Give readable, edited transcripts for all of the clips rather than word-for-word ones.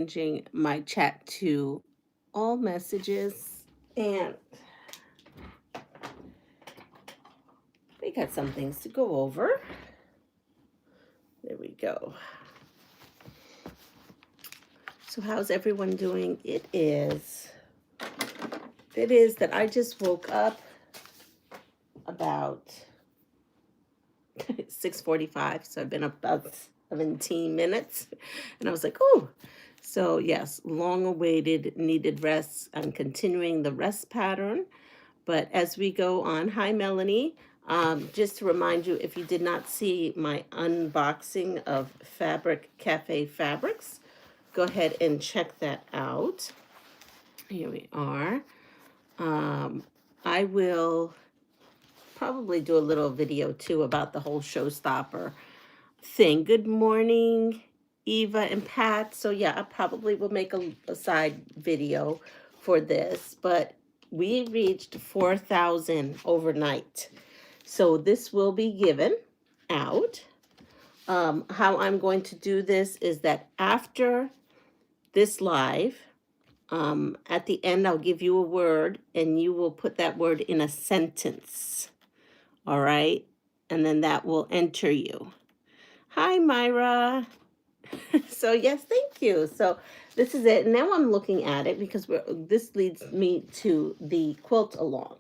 changing my chat to all messages, and we got some things to go over. There we go. So how's everyone doing? It is that I just woke up about 6:45, so I've been up about 17 minutes, and I was like, oh. So yes, long awaited, needed rest. I'm continuing the rest pattern. But as we go on, hi Melanie. Just to remind you, if you did not see my unboxing of Fabric Cafe fabrics, go ahead and check that out. Here we are. I will probably do a little video too about the whole showstopper thing. Good morning, Eva and Pat. So yeah, I probably will make a side video for this, but we reached 4,000 overnight. So this will be given out. How I'm going to do this is that after this live, at the end, I'll give you a word and you will put that word in a sentence. All right. And then that will enter you. Hi, Myra. So yes, thank you. So this is it. Now I'm looking at it because this leads me to the quilt along.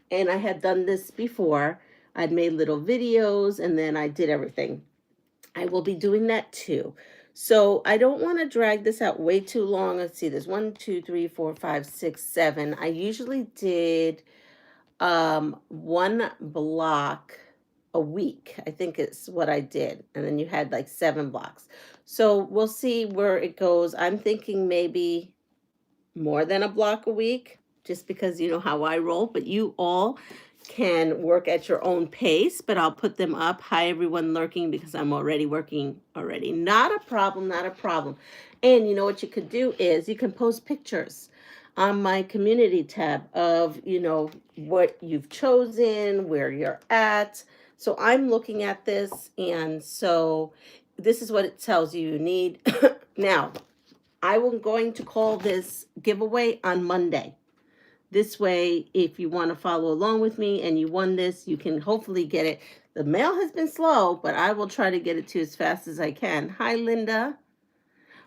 And I had done this before. I'd made little videos and then I did everything. I will be doing that too. So I don't want to drag this out way too long. Let's see, there's 1, 2, 3, 4, 5, 6, 7. I usually did one block a week. I think it's what I did. And then you had like 7 blocks. So we'll see where it goes. I'm thinking maybe more than a block a week, just because you know how I roll, but you all can work at your own pace, but I'll put them up. Hi, everyone lurking because I'm already working already. Not a problem, not a problem. And you know what you could do is you can post pictures on my community tab of, you know, what you've chosen, where you're at. So I'm looking at this, and so this is what it tells you need. Now, I am going to call this giveaway on Monday. This way, if you want to follow along with me and you won this, you can hopefully get it. The mail has been slow, but I will try to get it to you as fast as I can. Hi, Linda.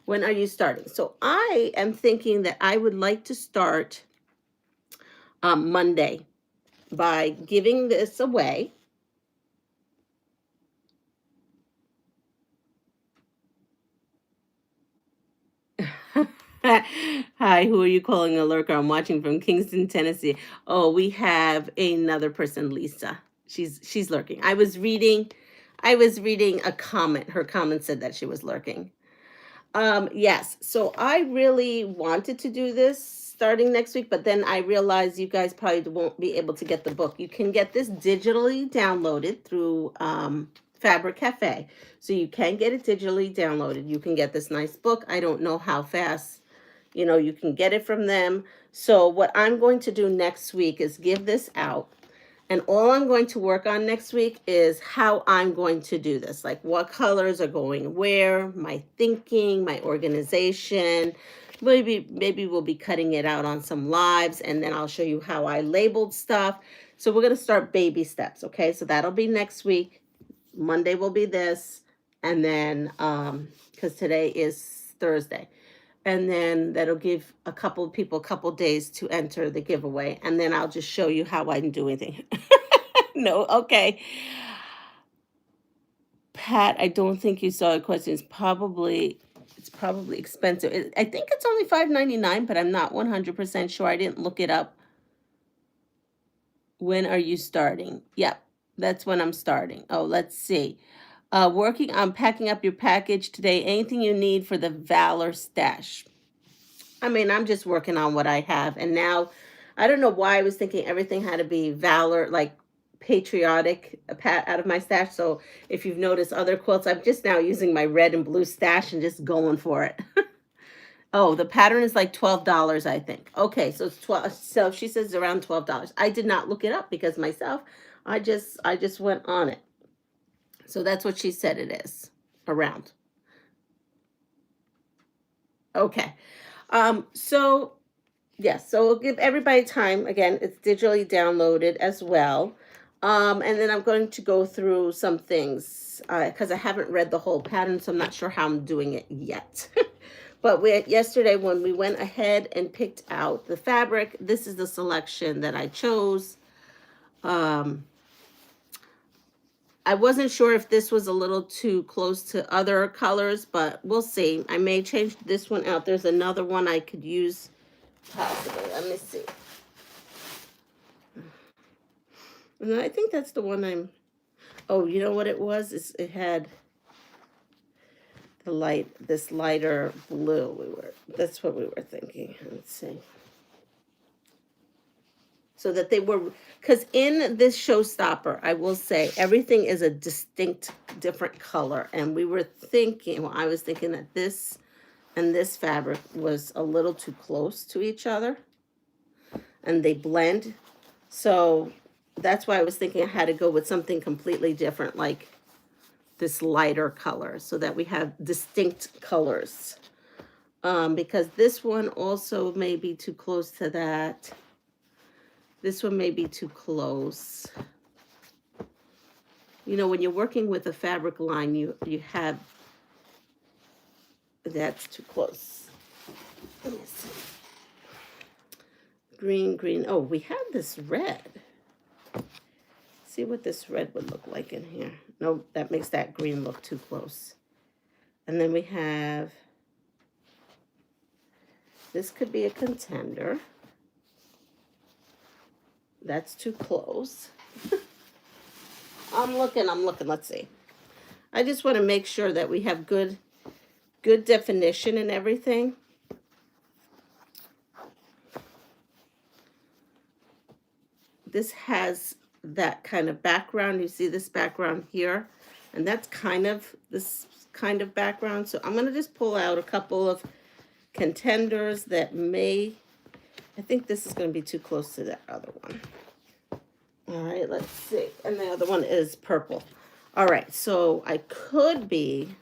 When are you starting? So I am thinking that I would like to start Monday by giving this away. Hi, who are you calling a lurker? I'm watching from Kingston, Tennessee. Oh, we have another person, Lisa. She's lurking. I was reading a comment. Her comment said that she was lurking. Yes. So I really wanted to do this starting next week, but then I realized you guys probably won't be able to get the book. You can get this digitally downloaded through Fabric Cafe. So you can get it digitally downloaded. You can get this nice book. I don't know how fast you can get it from them. So what I'm going to do next week is give this out. And all I'm going to work on next week is how I'm going to do this. Like what colors are going where, my thinking, my organization. Maybe we'll be cutting it out on some lives, and then I'll show you how I labeled stuff. So we're going to start baby steps, okay? So that'll be next week. Monday will be this. And then, because today is Thursday. And then that'll give a couple of people a couple days to enter the giveaway. And then I'll just show you how I'm doing it. No, okay. Pat, I don't think you saw a question. It's probably expensive. I think it's only $5.99, but I'm not 100% sure. I didn't look it up. When are you starting? Yep, that's when I'm starting. Oh, let's see. Working on packing up your package today. Anything you need for the Valor stash? I mean, I'm just working on what I have. And now, I don't know why I was thinking everything had to be Valor, like patriotic out of my stash. So if you've noticed other quilts, I'm just now using my red and blue stash and just going for it. Oh, the pattern is like $12, I think. Okay, so it's 12. So she says around $12. I did not look it up because myself, I just went on it. So that's what she said it is, around. Okay. So yes, so we'll give everybody time. Again, it's digitally downloaded as well. And then I'm going to go through some things because I haven't read the whole pattern, so I'm not sure how I'm doing it yet. But yesterday when we went ahead and picked out the fabric, this is the selection that I chose. Um, I wasn't sure if this was a little too close to other colors, but we'll see. I may change this one out. There's another one I could use possibly. Let me see. And I think that's the one I'm. Oh, you know what it was? It had this lighter blue. That's what we were thinking. Let's see. So that they were, because in this showstopper, I will say everything is a distinct, different color. And we were thinking, well, I was thinking that this and this fabric was a little too close to each other and they blend. So that's why I was thinking I had to go with something completely different, like this lighter color, so that we have distinct colors. Because this one also may be too close to that. This one may be too close. You know, when you're working with a fabric line, you have, that's too close. Let me see. Green. Oh, we have this red. See what this red would look like in here. No, that makes that green look too close. And then we have, this could be a contender. That's too close. I'm looking, let's see. I just want to make sure that we have good definition and everything. This has that kind of background. You see this background here, and that's kind of this kind of background. So I'm going to just pull out a couple of contenders that may, I think this is going to be too close to that other one. All right, let's see. And the other one is purple. All right, so I could be,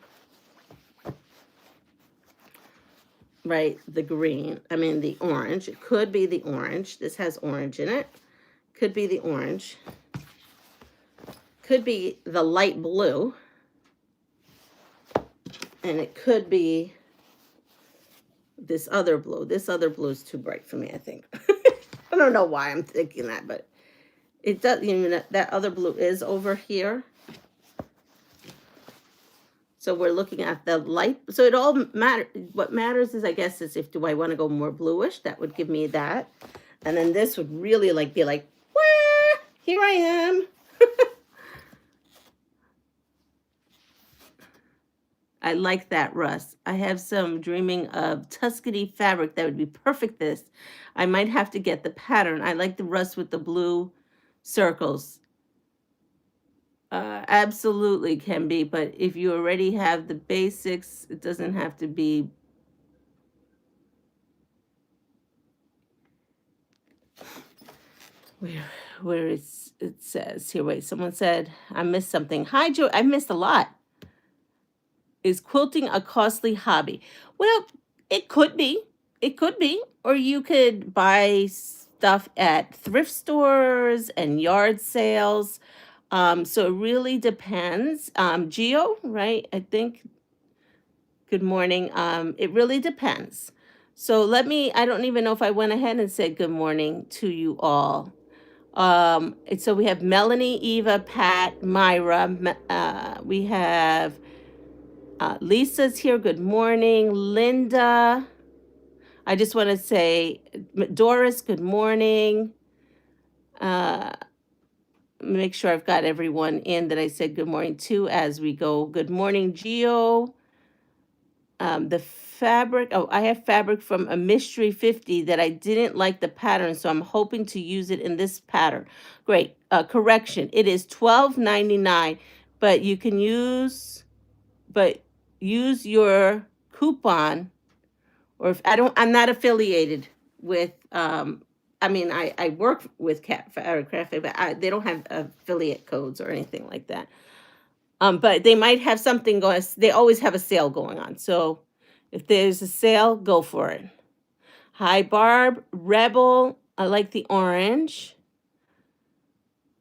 right, the orange. It could be the orange. This has orange in it. Could be the orange. Could be the light blue. And it could be this other blue. This other blue is too bright for me, I think. I don't know why I'm thinking that, but it does, you know, that other blue is over here. So we're looking at the light. So it all matters. What matters is, I guess, is if do I want to go more bluish? That would give me that. And then this would really be like, wah, here I am. I like that, Russ. I have some dreaming of Tuscany fabric that would be perfect this. I might have to get the pattern. I like the Russ with the blue circles. Absolutely can be, but if you already have the basics, it doesn't have to be. Where it says here, wait, someone said, I missed something. Hi, Joe, I missed a lot. Is quilting a costly hobby? Well, it could be. It could be. Or you could buy stuff at thrift stores and yard sales. So it really depends. Geo, right? I think. Good morning. It really depends. So I don't even know if I went ahead and said good morning to you all. So we have Melanie, Eva, Pat, Myra. We have Lisa's here. Good morning. Linda. I just want to say, Doris, good morning. Make sure I've got everyone in that I said good morning to as we go. Good morning, Geo. The fabric, I have fabric from a Mystery 50 that I didn't like the pattern, so I'm hoping to use it in this pattern. Great. Correction, it is $12.99, but you can use your coupon, or if I'm not affiliated with, I work with Craft, but they don't have affiliate codes or anything like that. But they might have something going. They always have a sale going on. So If there's a sale, go for it. Hi, Barb. Rebel. I like the orange.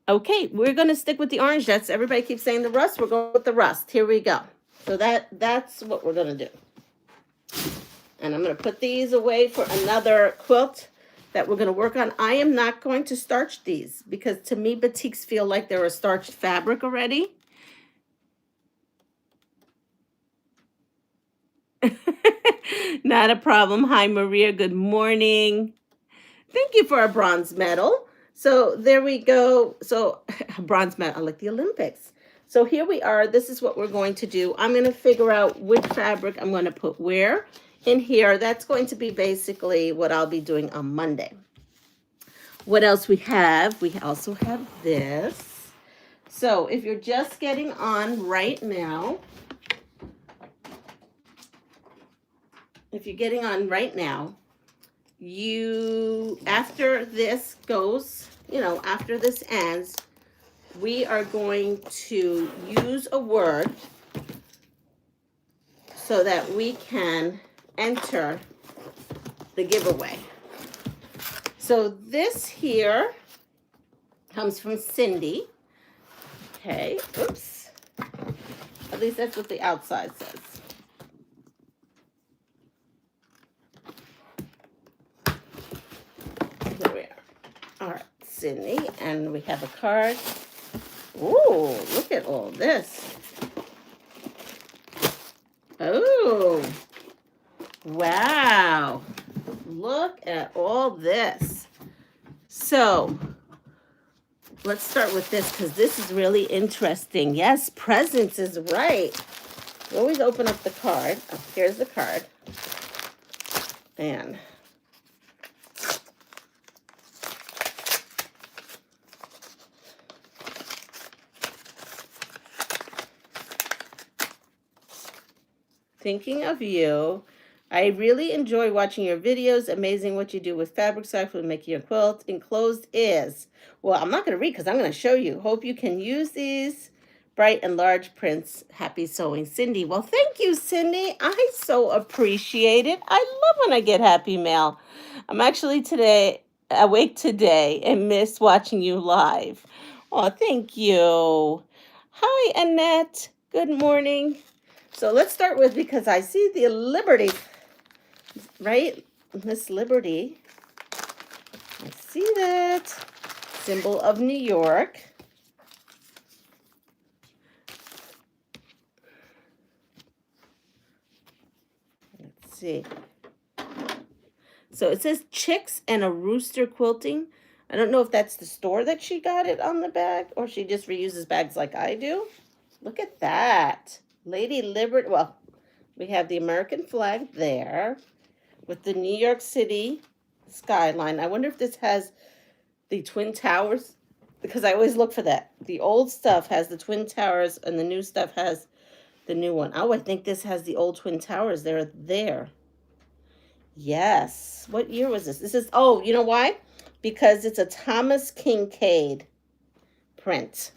Okay, we're going to stick with the orange. That's everybody keeps saying the rust. We're going with the rust. Here we go. So that's what we're going to do. And I'm going to put these away for another quilt that we're going to work on. I am not going to starch these because to me, batiks feel like they're a starched fabric already. Not a problem. Hi, Maria. Good morning. Thank you for a bronze medal. So there we go. So bronze medal, I like the Olympics. So here we are. This is what we're going to do. I'm going to figure out which fabric I'm going to put where in here. That's going to be basically what I'll be doing on Monday. What else we have? We also have this. So if you're just getting on right now, you, after this goes, after this ends, we are going to use a word so that we can enter the giveaway. So this here comes from Cindy. Okay, oops. At least that's what the outside says. Here we are. All right, Cindy, and we have a card. Ooh, look at all this. Oh, wow. Look at all this. So let's start with this because this is really interesting. Yes, presents is right. We always open up the card. Oh, here's the card. And thinking of you. I really enjoy watching your videos. Amazing what you do with fabric cycle and making your quilt. Enclosed is, well, I'm not going to read because I'm going to show you. Hope you can use these bright and large prints. Happy sewing, Cindy. Well, thank you, Cindy. I so appreciate it. I love when I get happy mail. I'm actually awake today and miss watching you live. Oh, thank you. Hi, Annette. Good morning. So let's start with, because I see the Liberty, right? Miss Liberty. I see that. Symbol of New York. Let's see. So it says Chicks and a Rooster Quilting. I don't know if that's the store that she got it on the bag or she just reuses bags like I do. Look at that. Lady Liberty. Well, we have the American flag there with the New York City skyline. I wonder if this has the Twin Towers, because I always look for that. The old stuff has the Twin Towers and the new stuff has the new one. Oh, I think this has the old Twin Towers. They're there. Yes. What year was this? This is, oh, you know why? Because it's a Thomas Kincaid print.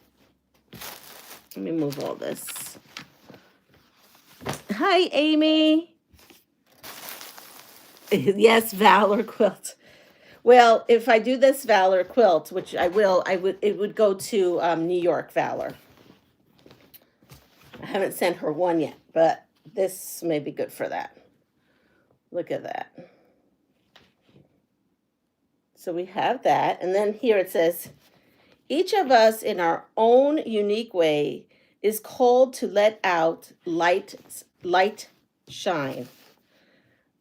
Let me move all this. Hi, Amy. Yes, Valor Quilt. Well, if I do this Valor Quilt, which I will, it would go to New York Valor. I haven't sent her one yet, but this may be good for that. Look at that. So we have that. And then here it says, each of us in our own unique way is called to let out light shine.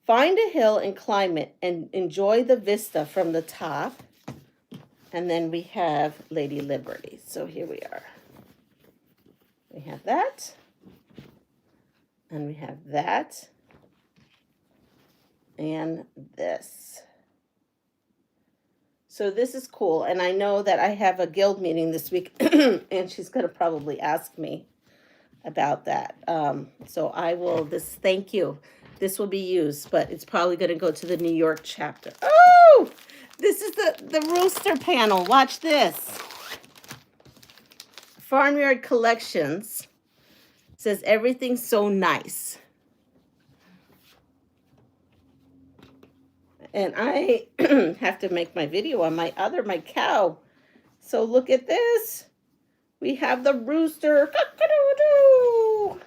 Find a hill and climb it and enjoy the vista from the top. And then we have Lady Liberty. So here we are. We have that. And we have that. And this. So this is cool. And I know that I have a guild meeting this week. And she's going to probably ask me about that. So I will, thank you. This will be used, but it's probably going to go to the New York chapter. Oh, this is the rooster panel. Watch this. Farmyard Collections says everything's so nice. And I have to make my video on my cow. So look at this. We have the rooster. Cock-a-doodle.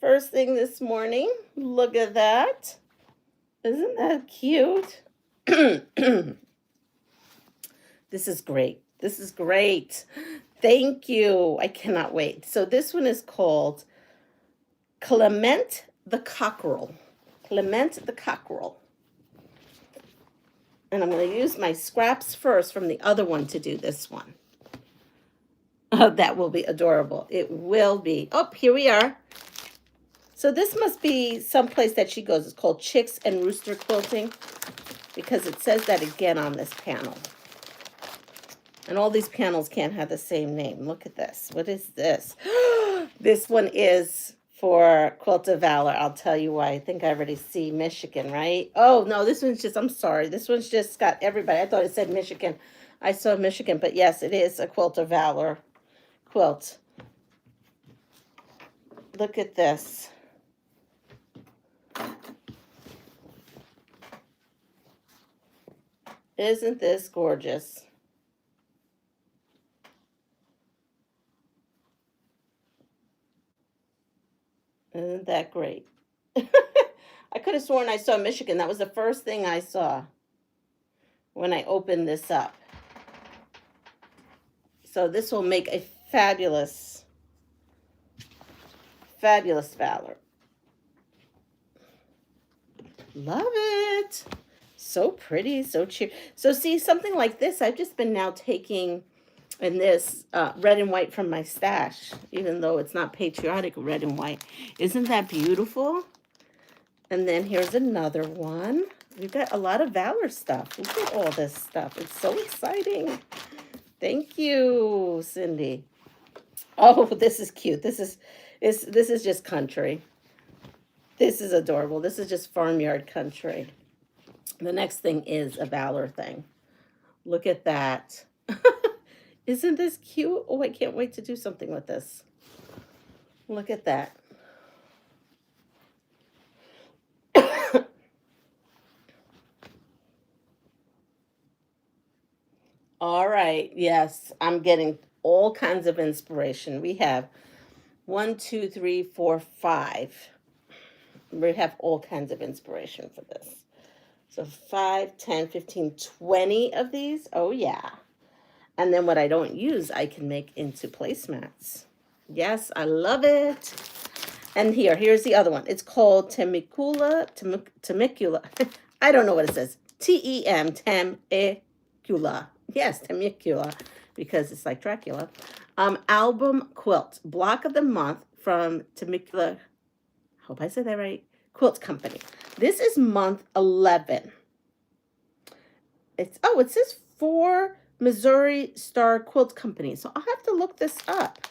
First thing this morning. Look at that. Isn't that cute? This is great. This is great. Thank you. I cannot wait. So this one is called Clement the Cockerel. Clement the Cockerel. And I'm going to use my scraps first from the other one to do this one. Oh, that will be adorable. It will be. Oh, here we are. So this must be someplace that she goes. It's called Chicks and Rooster Quilting because it says that again on this panel. And all these panels can't have the same name. Look at this. What is this? This one is for Quilt of Valor. I'll tell you why. I think I already see Michigan, right? Oh, no, this one's just, I'm sorry. This one's just got everybody. I thought it said Michigan. I saw Michigan, but yes, it is a Quilt of Valor quilt. Look at this. Isn't this gorgeous? Isn't that great? I could have sworn I saw Michigan. That was the first thing I saw when I opened this up. So this will make a fabulous, fabulous Valor. Love it. So pretty, so cheap. So see, something like this, I've just been now taking in this red and white from my stash, even though it's not patriotic red and white. Isn't that beautiful? And then here's another one. We've got a lot of Valor stuff. Look at all this stuff. It's so exciting. Thank you, Cindy. Oh, this is cute. This is just country. This is adorable. This is just farmyard country. The next thing is a Valor thing. Look at that. Isn't this cute? Oh, I can't wait to do something with this. Look at that. All right. Yes, I'm getting all kinds of inspiration. We have 1, 2, 3, 4, 5. We have all kinds of inspiration for this. So 5, 10, 15, 20 of these. Oh, yeah. And then what I don't use, I can make into placemats. Yes, I love it. And here's the other one. It's called Temecula. I don't know what it says. T-E-M, Temecula. Yes, Temecula, because it's like Dracula. Album quilt. Block of the month from Temecula. Hope I said that right. Quilt Company. This is month 11. It says 4 Missouri Star Quilt Company. So I'll have to look this up.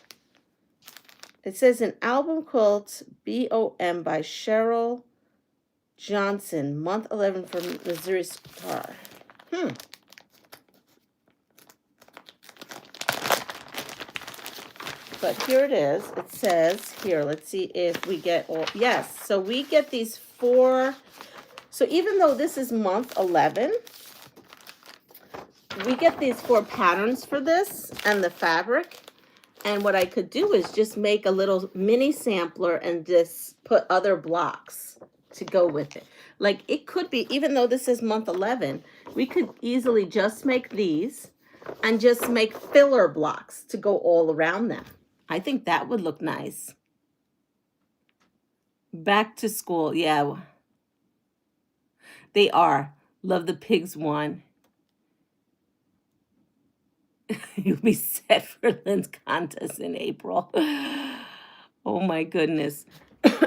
It says an album quilt, BOM by Cheryl Johnson, month 11 for Missouri Star. But here it is. It says here, let's see if we get all, yes. So we get these 4. So even though this is month 11, we get these 4 patterns for this and the fabric. And what I could do is just make a little mini sampler and just put other blocks to go with it. Like it could be, even though this is month 11, we could easily just make these and just make filler blocks to go all around them. I think that would look nice. Back to school, yeah. They are. Love the pigs one. You'll be set for Lynn's contest in April. Oh my goodness.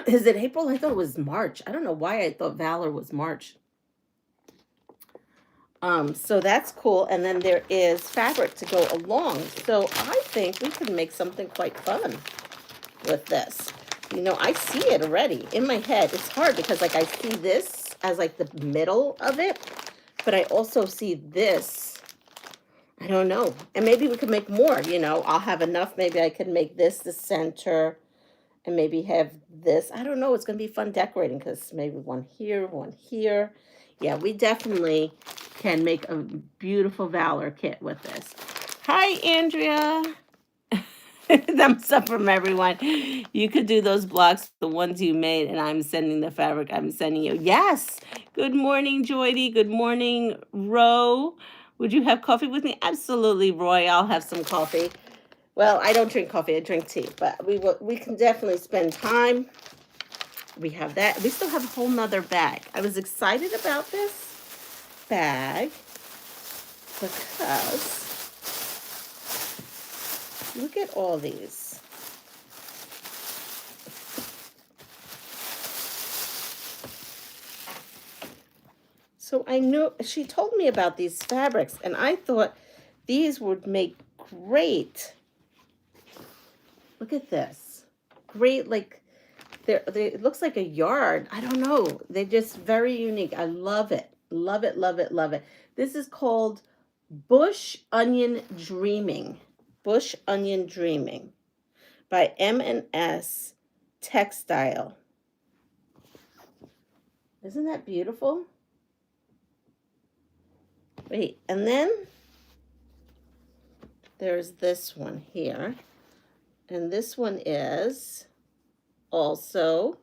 Is it April? I thought it was March. I don't know why I thought Valor was March. So that's cool. And then there is fabric to go along. So I think we could make something quite fun with this. You know, I see it already in my head. It's hard because like I see this as like the middle of it, but I also see this. I don't know. And maybe we could make more, you know. I'll have enough. Maybe I could make this the center and maybe have this. I don't know. It's going to be fun decorating because maybe one here, one here. Yeah, we definitely can make a beautiful Valor kit with this. Hi, Andrea. Thumbs up from everyone. You could do those blocks, the ones you made, and I'm sending the fabric. I'm sending you. Yes. Good morning, Joydy. Good morning, Ro. Would you have coffee with me? Absolutely, Roy. I'll have some coffee. Well, I don't drink coffee. I drink tea, but we can definitely spend time. We have that. We still have a whole nother bag. I was excited about this bag because look at all these. So I knew she told me about these fabrics, and I thought these would make great. Look at this. Great, like it looks like a yard. I don't know. They're just very unique. I love it. Love it, love it, love it. This is called Bush Onion Dreaming. Bush Onion Dreaming by M&S Textile. Isn't that beautiful? Wait, and then there's this one here. And this one is also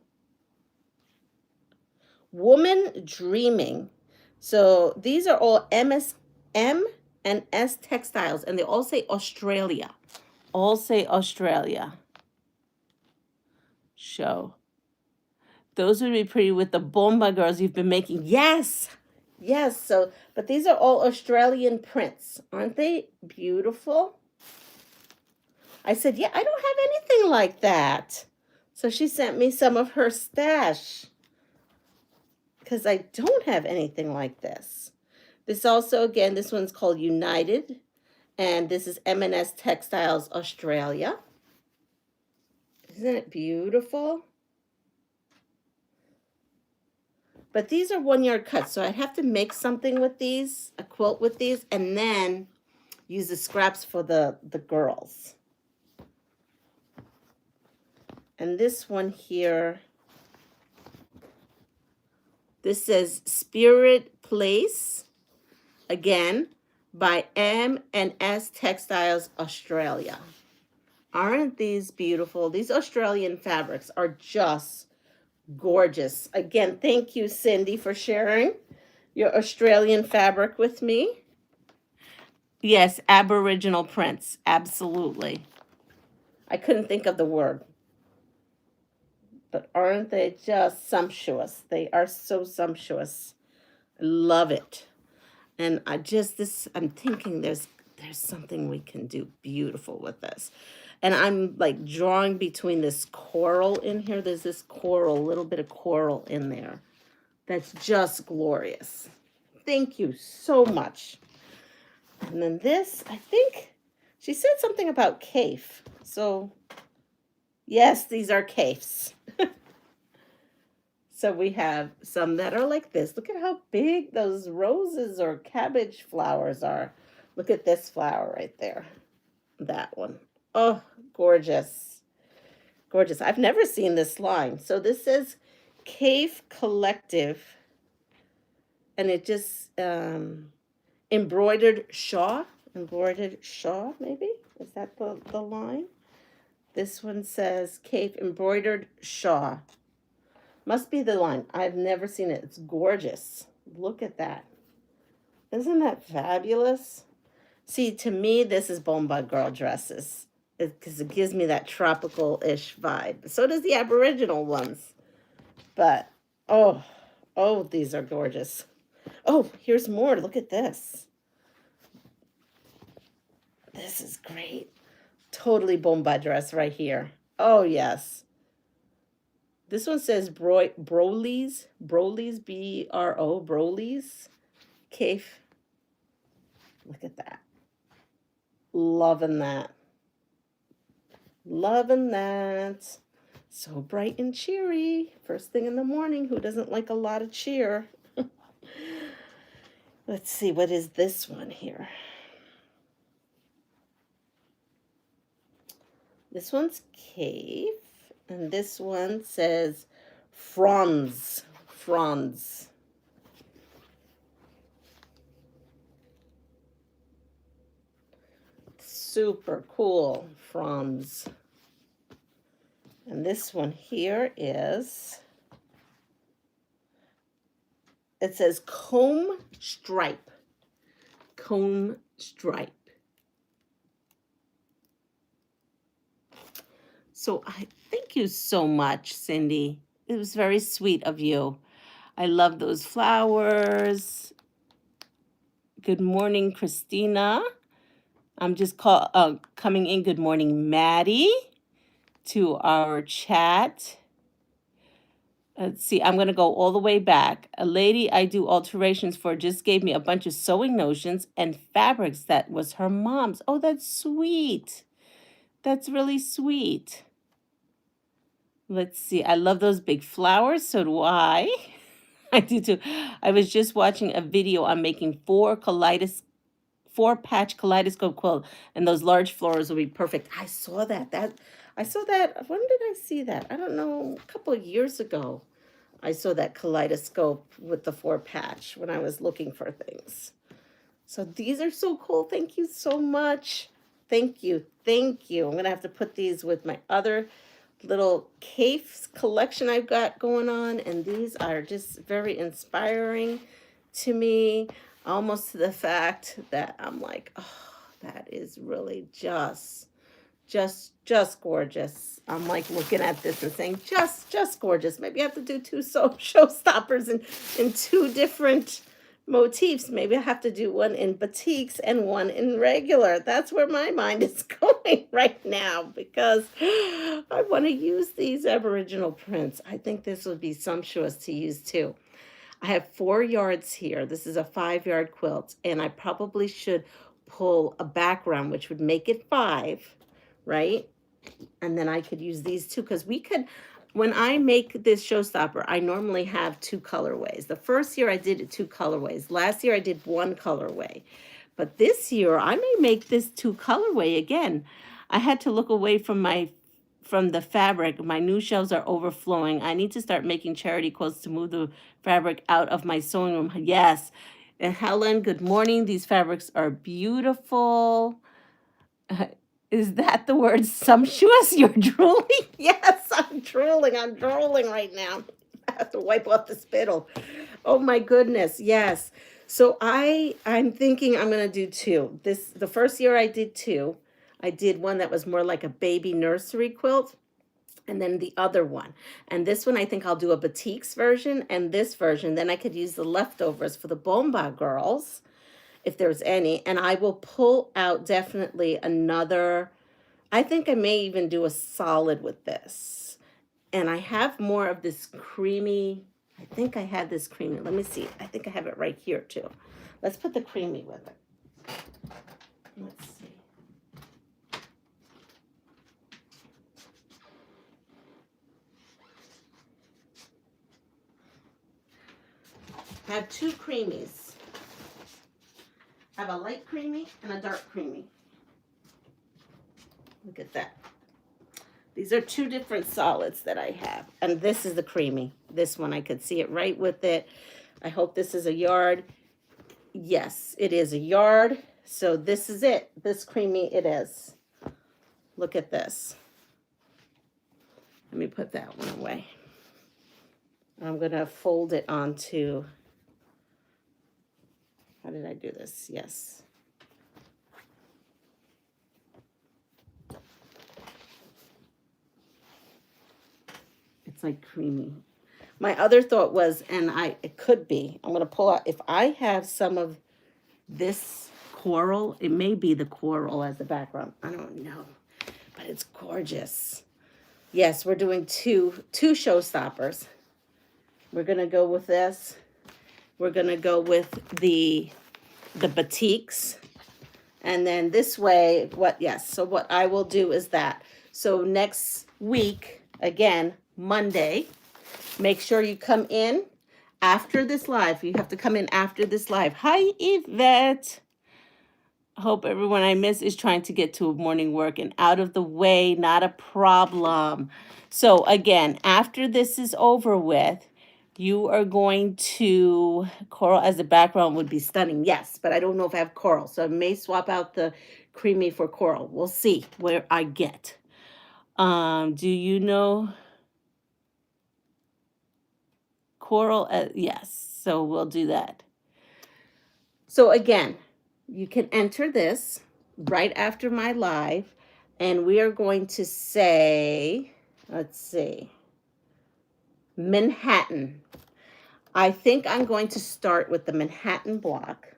Woman Dreaming. So these are all M&S Textiles, and they all say Australia. All say Australia. Show. Those would be pretty with the bomba girls you've been making. Yes. Yes. So, but these are all Australian prints. Aren't they beautiful? I said, yeah, I don't have anything like that. So she sent me some of her stash because I don't have anything like this. This also, again, this one's called United, and this is M&S Textiles Australia. Isn't it beautiful? But these are 1 yard cuts, so I'd have to make something with these, a quilt with these, and then use the scraps for the girls. And this one here, this says Spirit Place, again, by M&S Textiles Australia. Aren't these beautiful? These Australian fabrics are just gorgeous. Again, thank you, Cindy, for sharing your Australian fabric with me. Yes, Aboriginal prints, absolutely. I couldn't think of the word. But aren't they just sumptuous? They are so sumptuous. I love it. And I'm thinking there's something we can do beautiful with this. And I'm like drawing between this coral in here. There's this coral, a little bit of coral in there. That's just glorious. Thank you so much. And then this, I think she said something about cafe. So yes, these are cafes. So we have some that are like this. Look at how big those roses or cabbage flowers are. Look at this flower right there. That one. Oh, gorgeous. Gorgeous. I've never seen this line. So this says Cave Collective. And it just embroidered shawl. Embroidered shawl, maybe? Is that the line? This one says Cave Embroidered Shawl. Must be the line. I've never seen it. It's gorgeous. Look at that. Isn't that fabulous? See, to me, this is Bomba girl dresses because it gives me that tropical-ish vibe. So does the Aboriginal ones. But, oh, these are gorgeous. Oh, here's more. Look at this. This is great. Totally Bomba dress right here. Oh, yes. This one says Broly's, B-R-O, Broly's Cafe. Look at that. Loving that. Loving that. So bright and cheery. First thing in the morning. Who doesn't like a lot of cheer? Let's see. What is this one here? This one's Cave. And this one says Franz. Franz. Super cool. Franz. And this one here is, it says comb stripe. Comb stripe. So I thank you so much, Cindy. It was very sweet of you. I love those flowers. Good morning, Christina. I'm just coming in. Good morning, Maddie, to our chat. Let's see, I'm going to go all the way back. A lady I do alterations for just gave me a bunch of sewing notions and fabrics that was her mom's. Oh, that's sweet. That's really sweet. Let's see. I love those big flowers. So do I. I do too. I was just watching a video on making four patch kaleidoscope quilt, and those large flowers will be perfect. I saw that. I saw that. When did I see that? I don't know. A couple of years ago. I saw that kaleidoscope with the 4-patch when I was looking for things. So these are so cool. Thank you so much. Thank you. Thank you. I'm going to have to put these with my other little Caif's collection I've got going on. And these are just very inspiring to me. Almost to the fact that I'm like, oh, that is really just gorgeous. I'm like looking at this and saying, just gorgeous. Maybe I have to do two showstoppers in two different motifs. Maybe I have to do one in batiks and one in regular. That's where my mind is going right now, because I want to use these Aboriginal prints. I think this would be sumptuous to use too. I have 4 yards here. This is a 5-yard quilt, and I probably should pull a background, which would make it 5, right? And then I could use these two, because we could, when I make this showstopper, I normally have 2 colorways. The first year I did it 2 colorways. Last year I did 1 colorway. But this year I may make this 2 colorway again. I had to look away from the fabric. My new shelves are overflowing. I need to start making charity quilts to move the fabric out of my sewing room. Yes. And Helen, good morning. These fabrics are beautiful. Is that the word sumptuous? You're drooling? Yes, I'm drooling. I'm drooling right now. I have to wipe off the spittle. Oh my goodness. Yes. So I'm thinking I'm going to do 2. The first year I did 2. I did one that was more like a baby nursery quilt, and then the other one. And this one I think I'll do a batiks version, and this version then I could use the leftovers for the Bomba girls, if there's any. And I will pull out definitely another, I think I may even do a solid with this. And I have more of this creamy, I think I had this creamy. Let me see. I think I have it right here too. Let's put the creamy with it. Let's see. I have 2 creamies. I have a light creamy and a dark creamy. Look at that. These are 2 different solids that I have. And this is the creamy. This one, I could see it right with it. I hope this is a yard. Yes, it is a yard. So this is it. This creamy it is. Look at this. Let me put that one away. I'm going to fold it onto, how did I do this? Yes. It's like creamy. My other thought was, and it could be, I'm going to pull out, if I have some of this coral, it may be the coral as the background. I don't know, but it's gorgeous. Yes, we're doing two showstoppers. We're going to go with this. We're going to go with the batiks. And then this way, so what I will do is that. So next week, again, Monday, make sure you come in after this live. You have to come in after this live. Hi, Yvette. Hope everyone I miss is trying to get to morning work and out of the way, not a problem. So again, after this is over with, you are going to, coral as a background would be stunning. Yes, but I don't know if I have coral. So I may swap out the creamy for coral. We'll see where I get. Do you know coral? Yes, so we'll do that. So again, you can enter this right after my live, and we are going to say, let's see, Manhattan. I think I'm going to start with the Manhattan block.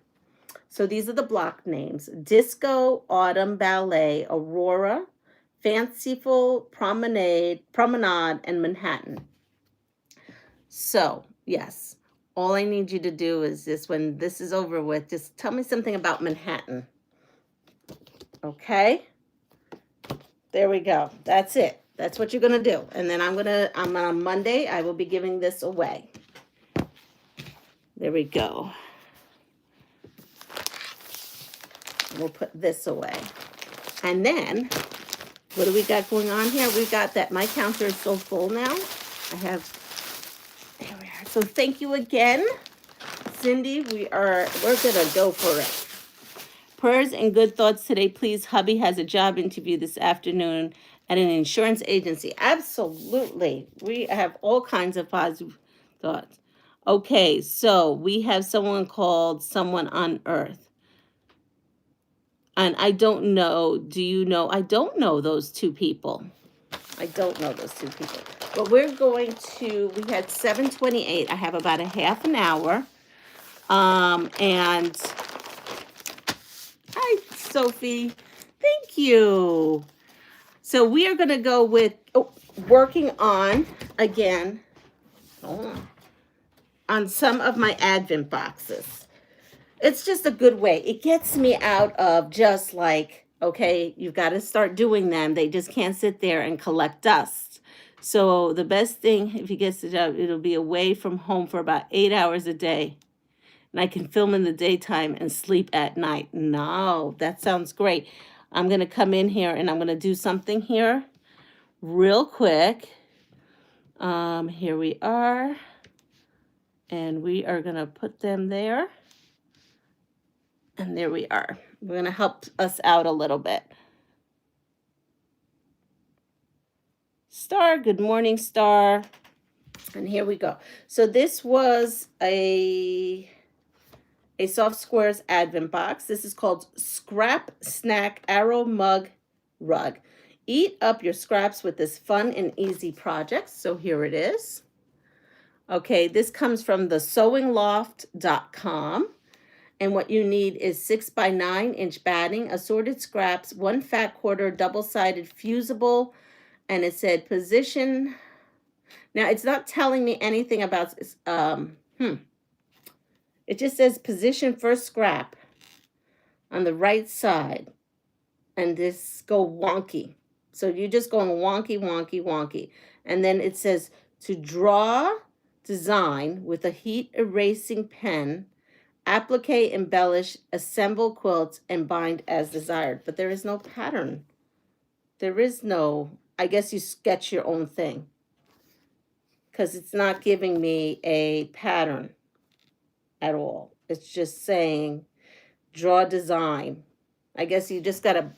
So these are the block names: Disco, Autumn, Ballet, Aurora, Fanciful, Promenade, and Manhattan. So, yes, all I need you to do is this, when this is over with, just tell me something about Manhattan. Okay? There we go. That's it. That's what you're going to do. And then I'm on Monday, I will be giving this away. There we go. We'll put this away. And then, what do we got going on here? We've got that my counter is so full now. There we are. So thank you again, Cindy. We're gonna go for it. Prayers and good thoughts today, please. Hubby has a job interview this afternoon at an insurance agency. Absolutely. We have all kinds of positive thoughts. Okay, so we have someone called Someone on Earth. And I don't know, do you know? I don't know those two people. I don't know those two people. But we're going to, we had 7:28. I have about a half an hour. And hi, Sophie. Thank you. So we are going to go with working on, again, on some of my Advent boxes. It's just a good way. It gets me out of just like, okay, you've got to start doing them. They just can't sit there and collect dust. So the best thing, if he gets the job, it'll be away from home for about 8 hours a day. And I can film in the daytime and sleep at night. No, that sounds great. I'm going to come in here and I'm going to do something here real quick. Here we are. And we are going to put them there. And there we are. We're going to help us out a little bit. Star, good morning, Star. And here we go. So this was a Soft Squares Advent box. This is called Scrap Snack Arrow Mug Rug. Eat up your scraps with this fun and easy project. So here it is. Okay, this comes from the sewingloft.com. And what you need is 6x9-inch batting, assorted scraps, 1 fat quarter, double-sided fusible, and it said position. Now, it's not telling me anything about, it just says position first scrap on the right side, and this go wonky. So you're just going wonky, wonky, wonky. And then it says to draw design with a heat erasing pen, applique, embellish, assemble quilts, and bind as desired. But there is no pattern. There is no, I guess you sketch your own thing. Because it's not giving me a pattern at all. It's just saying draw design. I guess you just got to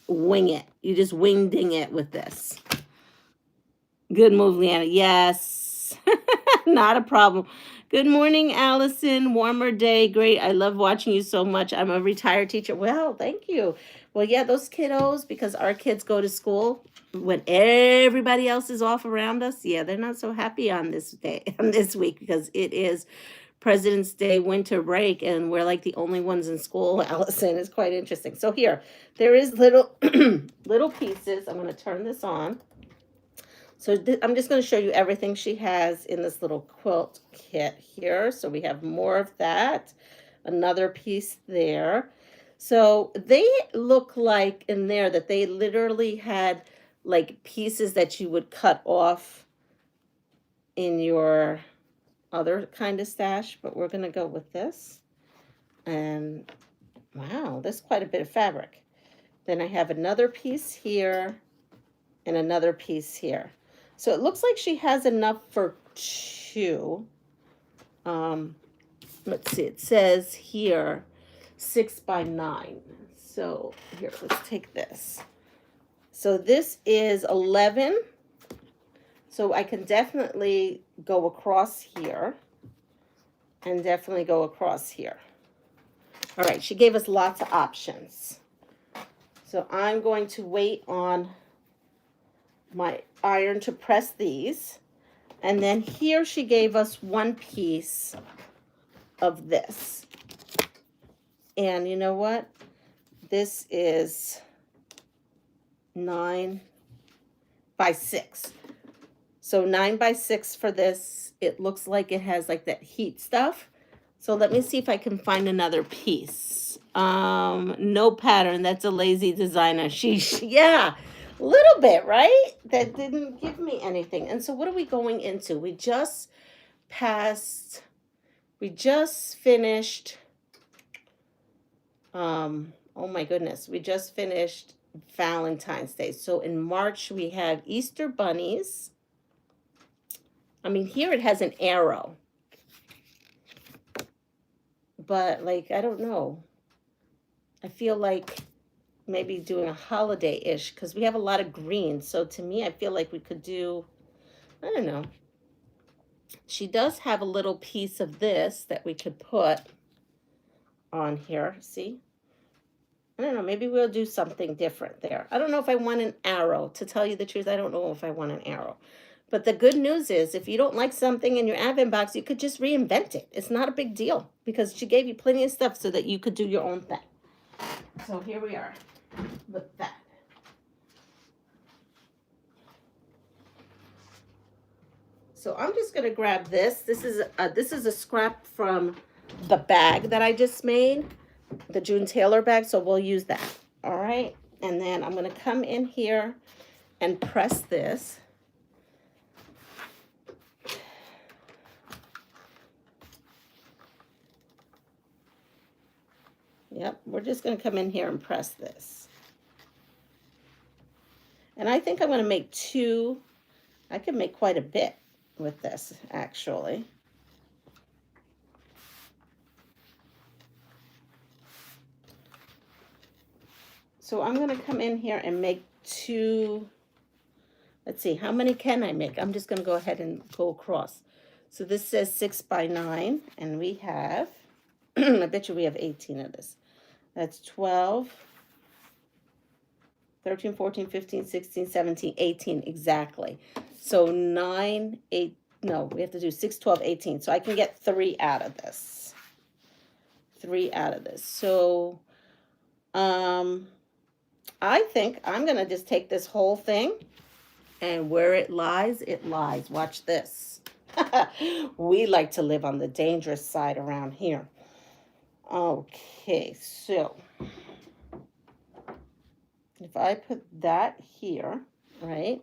wing it. You just wingding it with this. Good move, Leanna. Yes. Not a problem. Good morning, Allison. Warmer day. Great. I love watching you so much. I'm a retired teacher. Well, thank you. Well, yeah, those kiddos, because our kids go to school when everybody else is off around us. Yeah, they're not so happy on this day, on this week, because it is President's Day winter break, and we're like the only ones in school, Allison. It's quite interesting. So here, there is little, little pieces. I'm going to turn this on. So I'm just going to show you everything she has in this little quilt kit here. So we have more of that. Another piece there. So they look like in there that they literally had like pieces that you would cut off in your other kind of stash. But we're going to go with this. And Wow, that's quite a bit of fabric. Then I have another piece here and another piece here. So it looks like she has enough for two. Let's see, it says here 6 by 9. So here, let's take this. So this is 11. So I can definitely go across here and definitely go across here. All right, she gave us lots of options. So I'm going to wait on my iron to press these. And then here she gave us one piece of this. And you know what? This is 9 by 6. So 9 by 6 for this. It looks like it has like that heat stuff. So let me see if I can find another piece. No pattern. That's a lazy designer. Yeah, a little bit, right? That didn't give me anything. And so what are we going into? We just finished, oh my goodness, we just finished Valentine's Day. So in March, we have Easter bunnies. I mean, here it has an arrow. But, like, I don't know. I feel like maybe doing a holiday-ish because we have a lot of green. So to me, I feel like we could do, I don't know. She does have a little piece of this that we could put on here. See? I don't know. Maybe we'll do something different there. I don't know if I want an arrow. To tell you the truth, I don't know if I want an arrow. But the good news is if you don't like something in your advent box, you could just reinvent it. It's not a big deal because she gave you plenty of stuff so that you could do your own thing. So here we are with that. So I'm just going to grab this. This is a scrap from the bag that I just made, the June Taylor bag, so we'll use that. All right? And then I'm going to come in here and press this. Yep, we're just going to come in here and press this. And I think I'm going to make two. I could make quite a bit with this, actually. So I'm going to come in here and make two. Let's see, how many can I make? I'm just going to go ahead and go across. So this says 6 by 9, and we have, I bet you we have 18 of this. That's 12, 13, 14, 15, 16, 17, 18, exactly. So 9, 8, no, we have to do 6, 12, 18. So I can get 3 out of this. 3 out of this. So I think I'm going to just take this whole thing, and where it lies, it lies. Watch this. We like to live on the dangerous side around here. Okay, so if I put that here, right,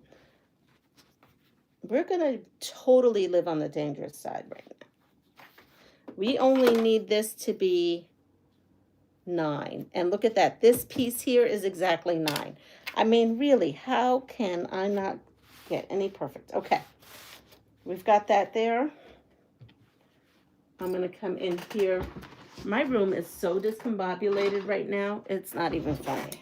we're going to totally live on the dangerous side right now. We only need this to be 9. And look at that. This piece here is exactly 9. I mean, really, how can I not get any perfect? Okay, we've got that there. I'm going to come in here. My room is so discombobulated right now, it's not even funny.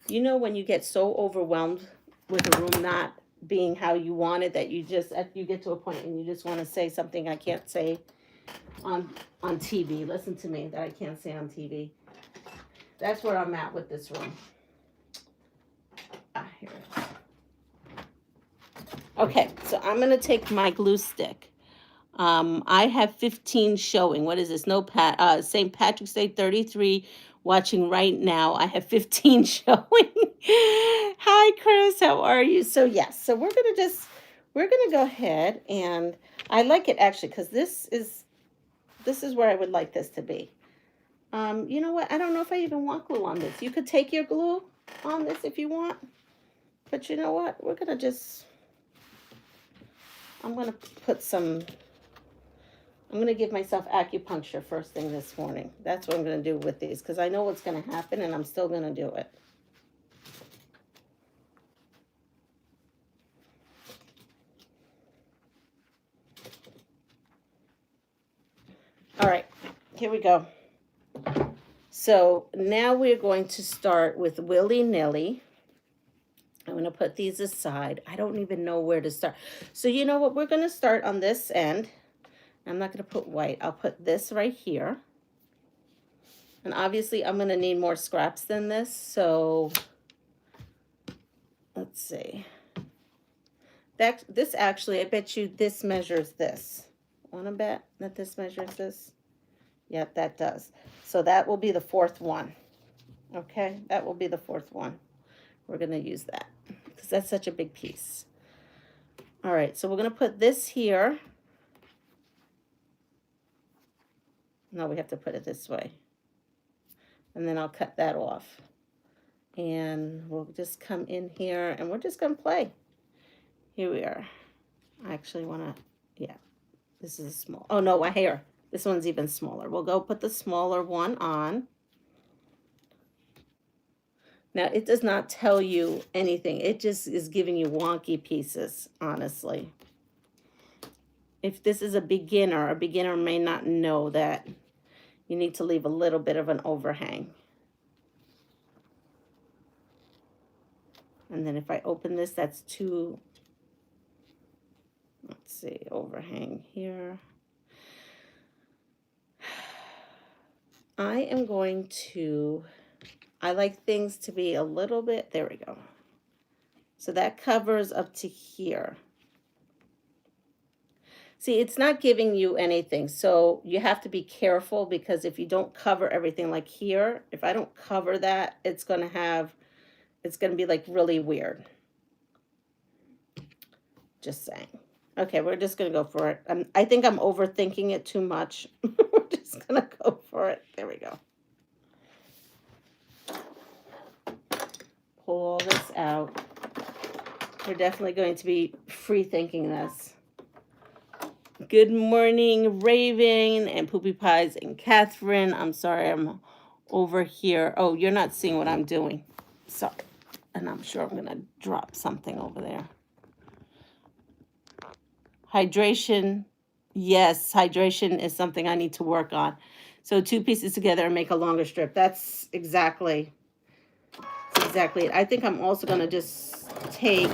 You know when you get so overwhelmed with a room not being how you want it that you get to a point and you just want to say something I can't say on TV. Listen to me, that I can't say on TV. That's where I'm at with this room. Here it is. Okay, so I'm going to take my glue stick. I have 15 showing. What is this? St. Patrick's Day 33 watching right now. I have 15 showing. Hi, Chris. How are you? So, yes. So, we're going to go ahead, and I like it actually because this is where I would like this to be. You know what? I don't know if I even want glue on this. You could take your glue on this if you want. But you know what? I'm going to put some I'm going to give myself acupuncture first thing this morning. That's what I'm going to do with these because I know what's going to happen and I'm still going to do it. All right, here we go. So now we're going to start with willy-nilly. I'm going to put these aside. I don't even know where to start. So you know what? We're going to start on this end. I'm not going to put white. I'll put this right here. And obviously I'm going to need more scraps than this. So let's see. This actually, I bet you this measures this. Want to bet that this measures this? Yep, that does. So that will be the fourth one. Okay, that will be the fourth one. We're going to use that because that's such a big piece. All right, so we're going to put this here. No, we have to put it this way. And then I'll cut that off. And we'll just come in here and we're just going to play. Here we are. I actually want to, yeah, this is a small. Oh, no, here. This one's even smaller. We'll go put the smaller one on. Now, it does not tell you anything. It just is giving you wonky pieces, honestly. If this is a beginner may not know that you need to leave a little bit of an overhang. And then if I open this, that's two, let's see, overhang here. I am going to, I like things to be a little bit, there we go. So that covers up to here. See, it's not giving you anything, so you have to be careful because if you don't cover everything like here, if I don't cover that, it's going to be like really weird. Just saying. Okay, we're just going to go for it. I think I'm overthinking it too much. We're just going to go for it. There we go. Pull all this out. We're definitely going to be free thinking this. Good morning, Raven and Poopy Pies and Catherine. I'm sorry, I'm over here. Oh, you're not seeing what I'm doing. Sorry. And I'm sure I'm going to drop something over there. Hydration. Yes, hydration is something I need to work on. So 2 pieces together and make a longer strip. That's exactly it. I think I'm also going to just take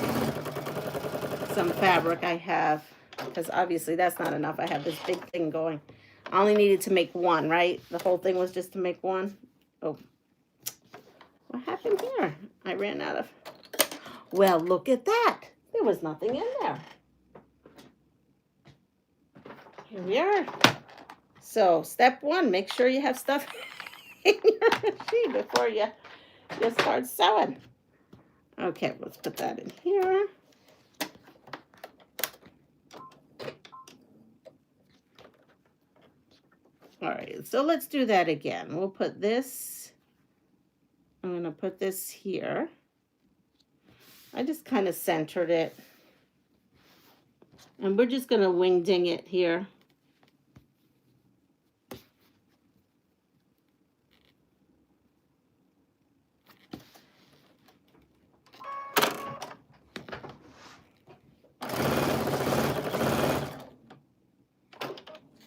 some fabric I have, because obviously that's not enough. I have this big thing going. I only needed to make one, right? The whole thing was just to make one. Oh, what happened here? I ran out of, well, look at that. There was nothing in there. Here we are. So step 1, make sure you have stuff in your machine before you start sewing. Okay, let's put that in here. All right, so let's do that again. We'll put this, I'm going to put this here. I just kind of centered it. And we're just going to wing ding it here.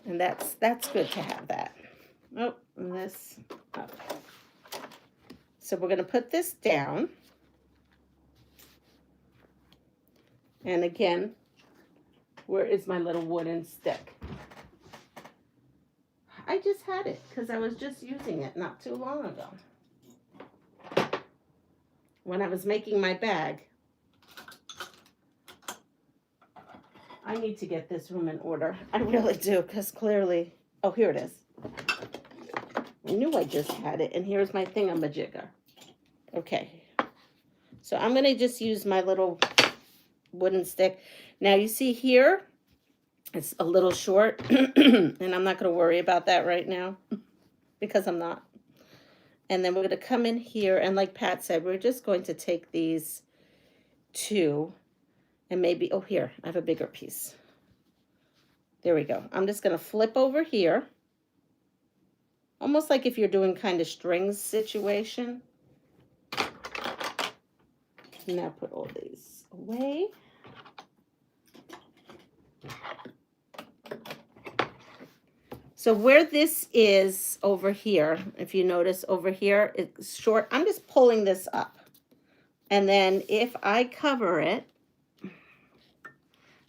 And that's good to have that. Oh, and this up. So we're going to put this down. And again, where is my little wooden stick? I just had it because I was just using it not too long ago. When I was making my bag. I need to get this room in order. I really do, because clearly, oh, here it is. I knew I just had it, and here's my thingamajigger. Okay. So I'm going to just use my little wooden stick. Now, you see here, it's a little short, and I'm not going to worry about that right now, because I'm not. And then we're going to come in here, and like Pat said, we're just going to take these 2, and maybe, oh, here, I have a bigger piece. There we go. I'm just going to flip over here. Almost like if you're doing kind of strings situation. Now put all these away. So where this is over here, if you notice over here, it's short. I'm just pulling this up. And then if I cover it,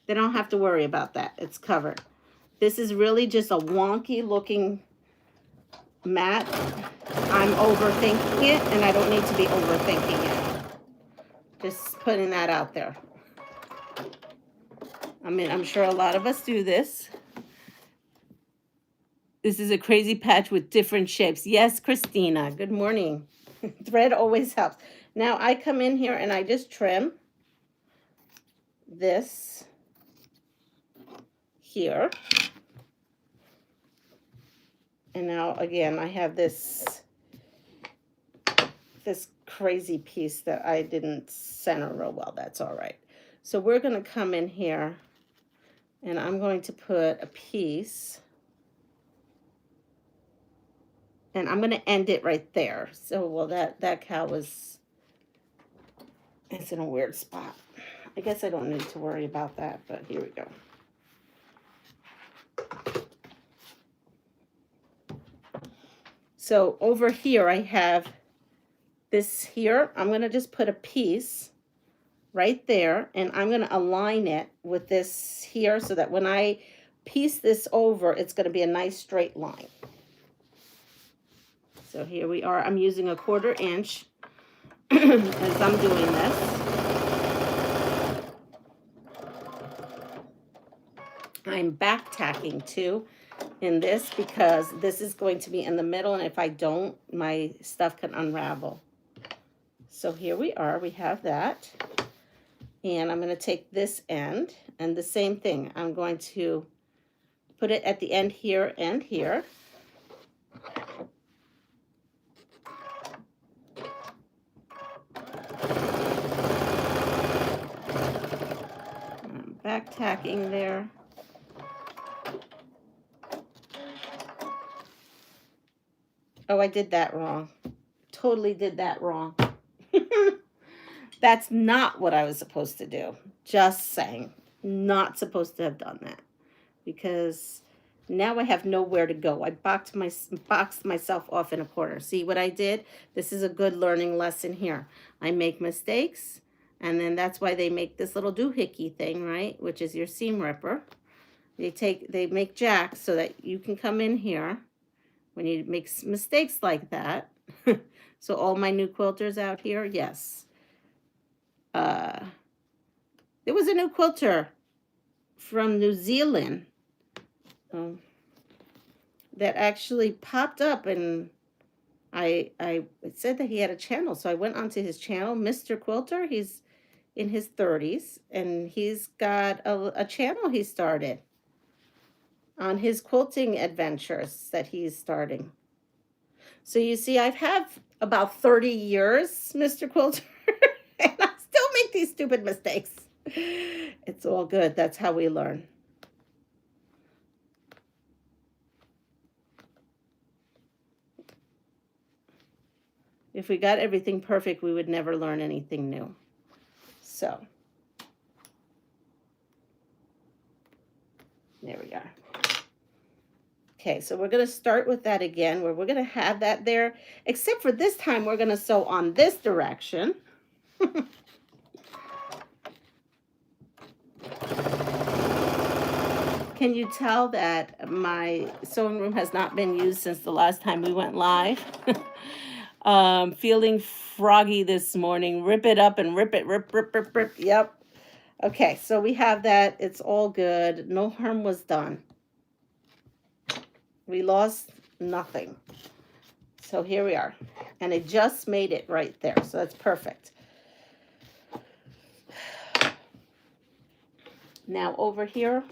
then I don't have to worry about that. It's covered. This is really just a wonky looking mat. I'm overthinking it, and I don't need to be overthinking it. Just putting that out there. I mean, I'm sure a lot of us do this. This is a crazy patch with different shapes. Yes, Christina, good morning. Thread always helps. Now I come in here and I just trim this here. And now again, I have this crazy piece that I didn't center real well. That's all right. So we're going to come in here and I'm going to put a piece. And I'm going to end it right there. So, well, that cow it's in a weird spot. I guess I don't need to worry about that, but here we go. So over here, I have this here. I'm going to just put a piece right there, and I'm going to align it with this here so that when I piece this over, it's going to be a nice straight line. So here we are. I'm using a 1/4 inch as I'm doing this. I'm back tacking too in this because this is going to be in the middle, and if I don't, my stuff can unravel. So here we are. We have that. And I'm going to take this end and the same thing. I'm going to put it at the end here and here. Back tacking there. Oh, I did that wrong. Totally did that wrong. That's not what I was supposed to do. Just saying. Not supposed to have done that. Because now I have nowhere to go. I boxed myself off in a corner. See what I did? This is a good learning lesson here. I make mistakes. And then that's why they make this little doohickey thing, right? Which is your seam ripper. They make jacks so that you can come in here when you make mistakes like that. So all my new quilters out here, yes. There was a new quilter from New Zealand that actually popped up, and it said that he had a channel. So I went onto his channel, Mr. Quilter. He's in his 30s, and he's got a channel he started on his quilting adventures that he's starting. So you see, I've had about 30 years, Mr. Quilter, and I still make these stupid mistakes. It's all good. That's how we learn. If we got everything perfect, we would never learn anything new. So, there we are. Okay, so we're going to start with that again, where we're going to have that there, except for this time we're going to sew on this direction. Can you tell that my sewing room has not been used since the last time we went live? Feeling froggy this morning. Rip it up and rip it, rip, rip, rip, rip. Yep. Okay, so we have that. It's all good. No harm was done. We lost nothing. So here we are. And it just made it right there. So that's perfect. Now over here,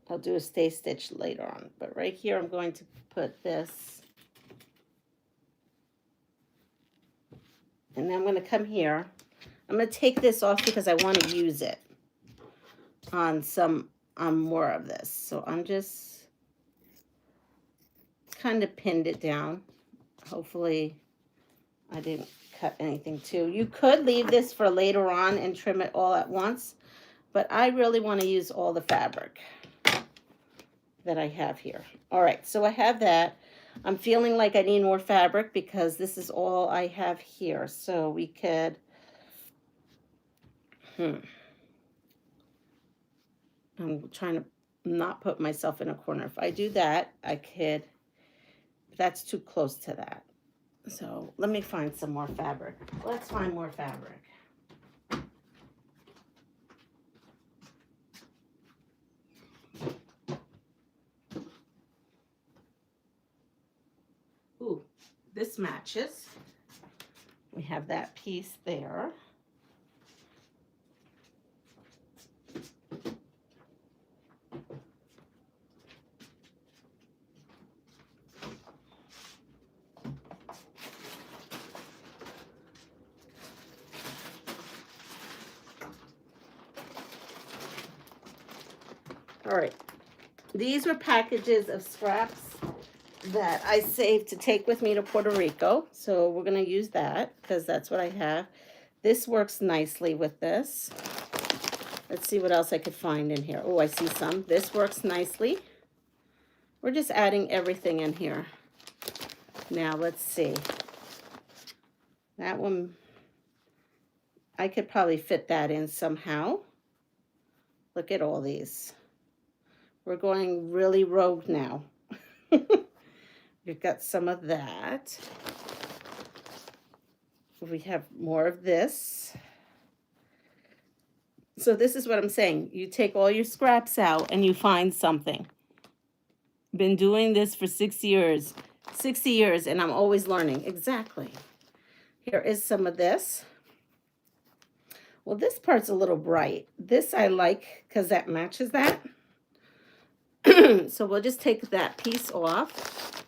I'll do a stay stitch later on. But right here, I'm going to put this. And then I'm going to come here. I'm going to take this off because I want to use it on some on more of this. So I'm just kind of pinned it down. Hopefully I didn't cut anything too. You could leave this for later on and trim it all at once, but I really want to use all the fabric that I have here. All right, so I have that. I'm feeling like I need more fabric because this is all I have here. So we could, I'm trying to not put myself in a corner. If I do that, I could, that's too close to that. So let me find some more fabric. Let's find more fabric. Ooh, this matches. We have that piece there. All right, these were packages of scraps that I saved to take with me to Puerto Rico. So we're gonna use that because that's what I have. This works nicely with this. Let's see what else I could find in here. Oh, I see some. This works nicely. We're just adding everything in here. Now let's see. That one, I could probably fit that in somehow. Look at all these. We're going really rogue now. We've got some of that. We have more of this. So this is what I'm saying. You take all your scraps out and you find something. Been doing this for 60 years. 60 years and I'm always learning. Exactly. Here is some of this. Well, this part's a little bright. This I like because that matches that. So we'll just take that piece off.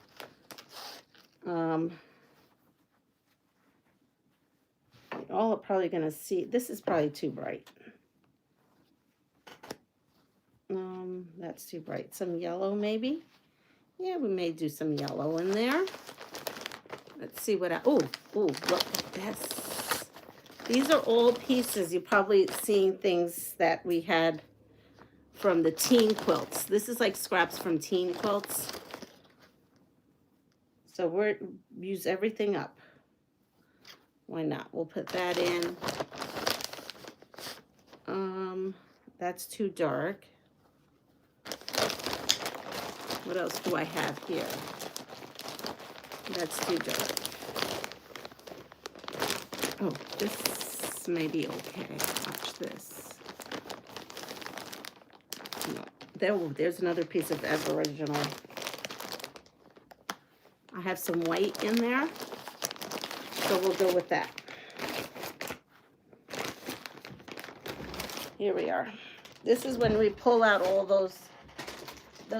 All are probably going to see, this is probably too bright. That's too bright. Some yellow maybe. Yeah, we may do some yellow in there. Let's see what I, oh, look at this. These are all pieces. You're probably seeing things that we had from the teen quilts. This is like scraps from teen quilts. So we're use everything up. Why not? We'll put that in. That's too dark. What else do I have here? That's too dark. Oh, this may be okay. Watch this. No, there's another piece of Aboriginal. I have some white in there, so we'll go with that. Here we are. This is when we pull out all those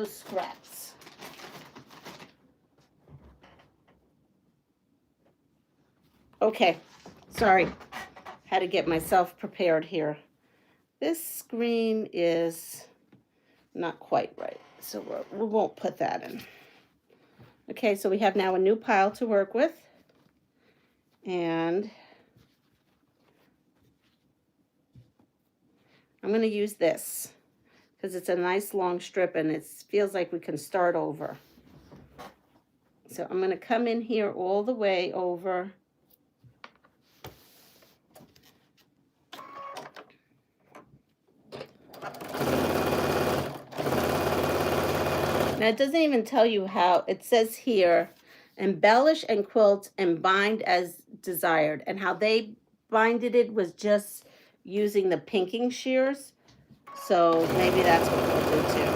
scraps. Okay, sorry. Had to get myself prepared here. This screen is not quite right, so we won't put that in. Okay, so we have now a new pile to work with. And I'm going to use this because it's a nice long strip and it feels like we can start over. So I'm going to come in here all the way over. Now, it doesn't even tell you how. It says here, embellish and quilt and bind as desired. And how they binded it was just using the pinking shears. So maybe that's what we'll do too.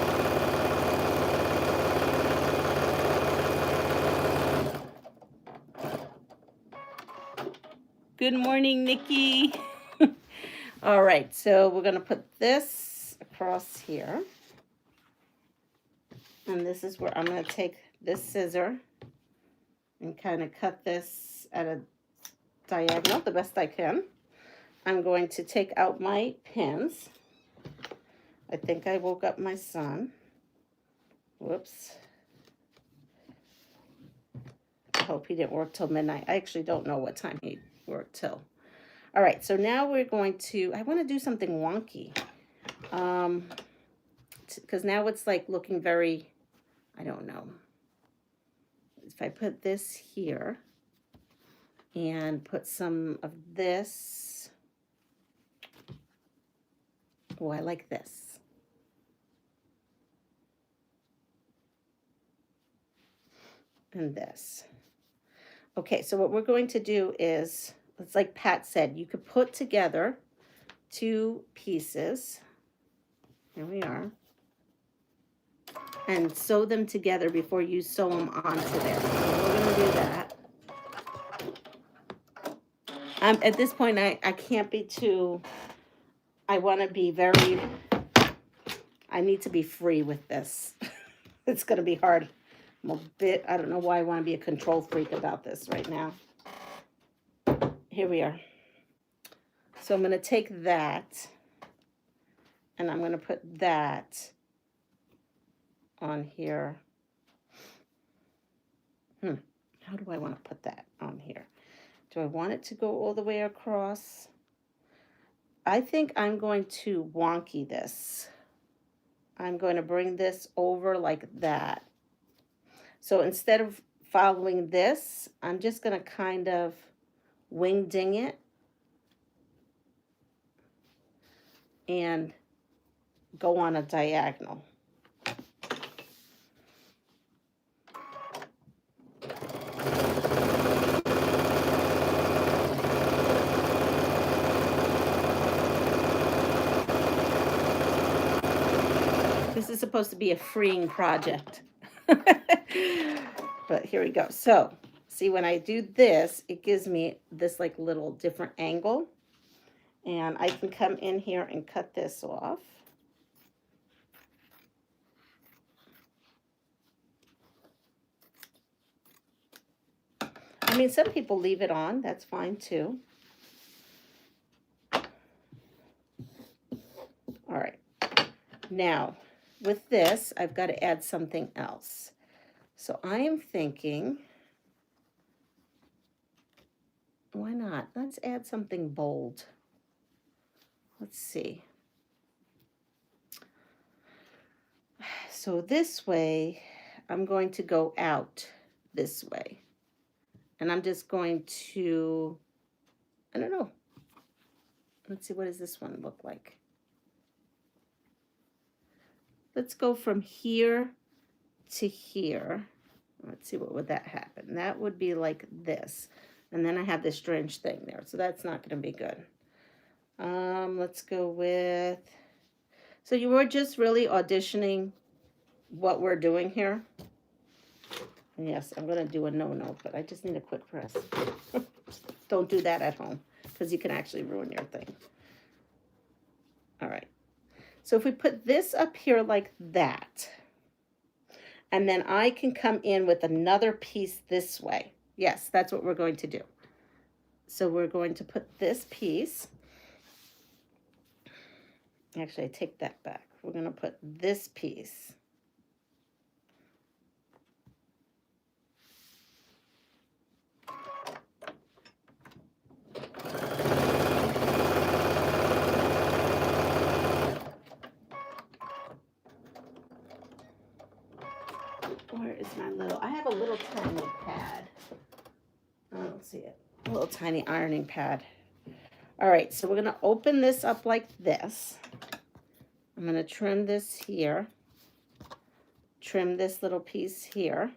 Good morning, Nikki. All right, so we're going to put this across here. And this is where I'm going to take this scissor and kind of cut this at a diagonal the best I can. I'm going to take out my pins. I think I woke up my son. Whoops. I hope he didn't work till midnight. I actually don't know what time he worked till. All right, so now we're going to, I want to do something wonky. Because now it's like looking very, I don't know. If I put this here and put some of this. Oh, I like this. And this. Okay, so what we're going to do is, it's like Pat said, you could put together two pieces. Here we are. And sew them together before you sew them onto there. So we're going to do that. At this point, I can't be too, I want to be very, I need to be free with this. It's going to be hard. I'm a bit, I don't know why I want to be a control freak about this right now. Here we are. So I'm going to take that and I'm going to put that on here. How do I want to put that on here? Do I want it to go all the way across? I think I'm going to wonky this. I'm going to bring this over like that. So instead of following this, I'm just going to kind of wing ding it and go on a diagonal. This is supposed to be a freeing project. But here we go. So, see, when I do this, it gives me this like little different angle. And I can come in here and cut this off. I mean, some people leave it on. That's fine too. All right. Now, with this, I've got to add something else. So I am thinking, why not? Let's add something bold. Let's see. So this way, I'm going to go out this way. And I'm just going to, I don't know. Let's see, what does this one look like? Let's go from here to here. Let's see, what would that happen? That would be like this. And then I have this strange thing there. So that's not going to be good. Let's go with, so you were just really auditioning what we're doing here. And yes, I'm going to do a no-no, but I just need a quick press. Don't do that at home because you can actually ruin your thing. All right. So if we put this up here like that, and then I can come in with another piece this way. Yes, that's what we're going to do. So we're going to put this piece. Actually, I take that back. We're going to put this piece. Where is my little, I have a little tiny pad. I don't see it. A little tiny ironing pad. All right, so we're going to open this up like this. I'm going to trim this here. Trim this little piece here.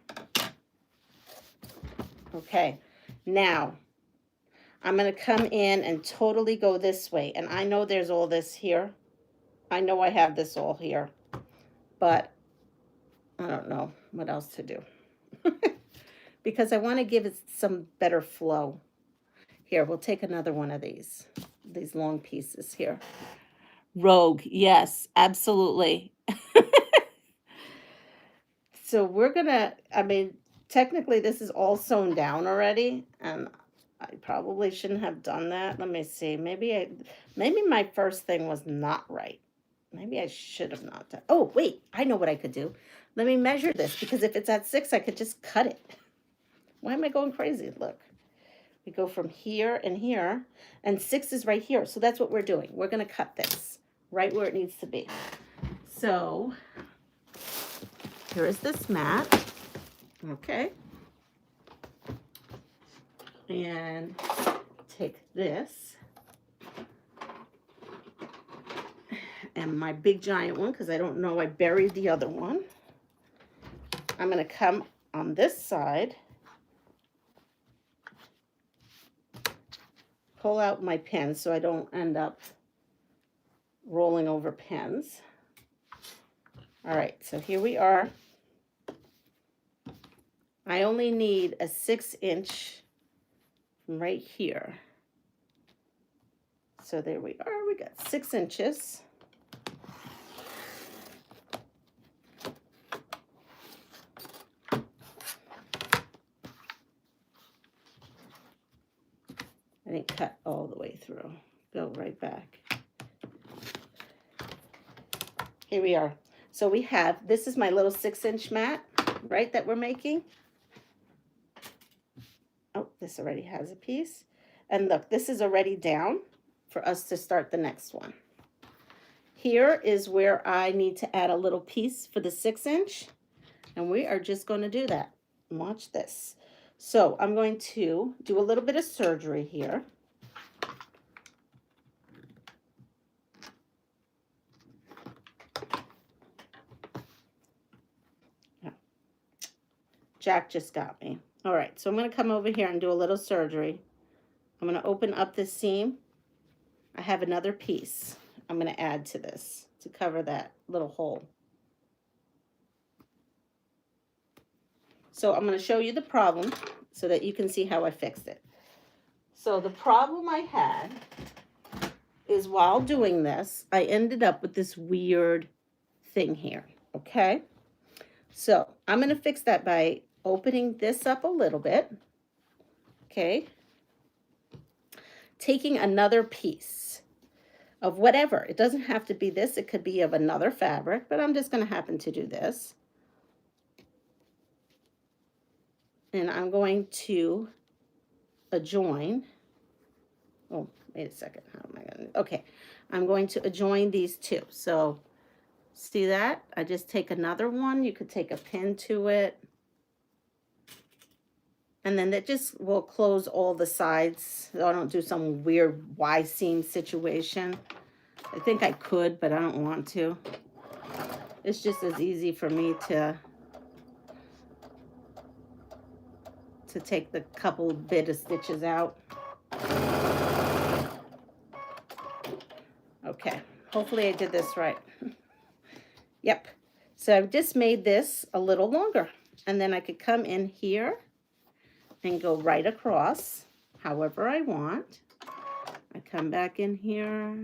Okay, now I'm going to come in and totally go this way. And I know there's all this here. I know I have this all here. But I don't know what else to do. Because I want to give it some better flow. Here, we'll take another one of these long pieces here. Rogue, yes, absolutely. So we're gonna, I mean, technically this is all sewn down already, and I probably shouldn't have done that. Let me see, maybe my first thing was not right. Maybe I should have not done. Oh, wait, I know what I could do. Let me measure this, because if it's at 6, I could just cut it. Why am I going crazy? Look, we go from here and here, and 6 is right here. So that's what we're doing. We're going to cut this right where it needs to be. So here is this mat. Okay. And take this and my big giant one, because I don't know, I buried the other one. I'm going to come on this side, pull out my pins so I don't end up rolling over pins. All right, so here we are. I only need a 6-inch right here. So there we are, we got 6 inches. I didn't cut all the way through. Go right back. Here we are. So we have, this is my little 6-inch mat, right, that we're making. Oh, this already has a piece. And look, this is already down for us to start the next one. Here is where I need to add a little piece for the 6-inch. And we are just going to do that. Watch this. So I'm going to do a little bit of surgery here. Jack just got me. All right, so I'm going to come over here and do a little surgery. I'm going to open up this seam. I have another piece I'm going to add to this to cover that little hole. So I'm going to show you the problem so that you can see how I fixed it. So the problem I had is while doing this, I ended up with this weird thing here, okay? So I'm going to fix that by opening this up a little bit, okay? Taking another piece of whatever. It doesn't have to be this. It could be of another fabric, but I'm just going to happen to do this. And I'm going to adjoin. Oh, wait a second. How am I going to? Okay. I'm going to adjoin these two. So see that? I just take another one. You could take a pin to it. And then that just will close all the sides. So I don't do some weird Y-seam situation. I think I could, but I don't want to. It's just as easy for me to take the couple bit of stitches out. Okay, hopefully I did this right. Yep. So I've just made this a little longer. And then I could come in here and go right across however I want. I come back in here.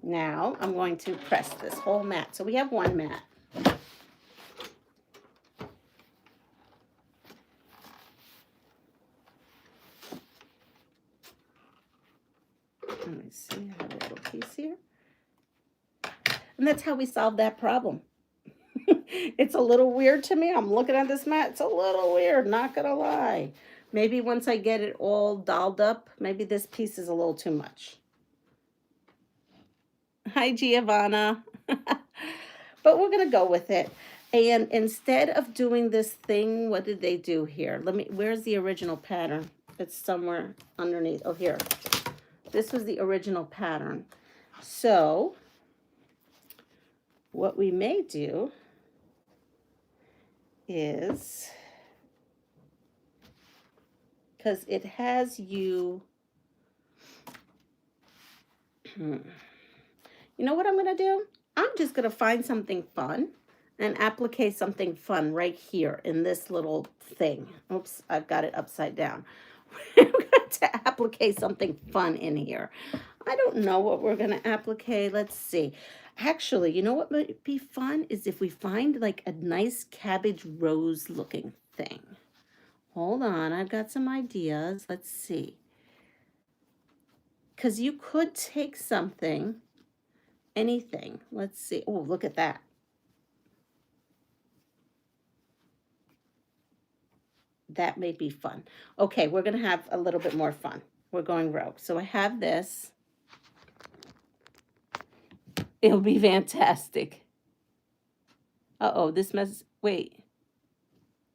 Now I'm going to press this whole mat. So we have one mat. Let me see, I have a little piece here. And that's how we solve that problem. It's a little weird to me. I'm looking at this mat. It's a little weird, not gonna lie. Maybe once I get it all dolled up, maybe this piece is a little too much. Hi, Giovanna. But we're gonna go with it. And instead of doing this thing, what did they do here? Where's the original pattern? It's somewhere underneath. Oh, here. This was the original pattern. So what we may do is, because it has you, you know what I'm going to do? I'm just going to find something fun and applique something fun right here in this little thing. Oops, I've got it upside down. We're going to applique something fun in here. I don't know what we're going to applique. Let's see. Actually, you know what might be fun is if we find like a nice cabbage rose looking thing. hold on, I've got some ideas. Let's see. Because you could take something, anything. Let's see. Oh, look at that. That may be fun. Okay, we're going to have a little bit more fun. We're going rogue. So I have this. It'll be fantastic. Uh-oh, this must, wait.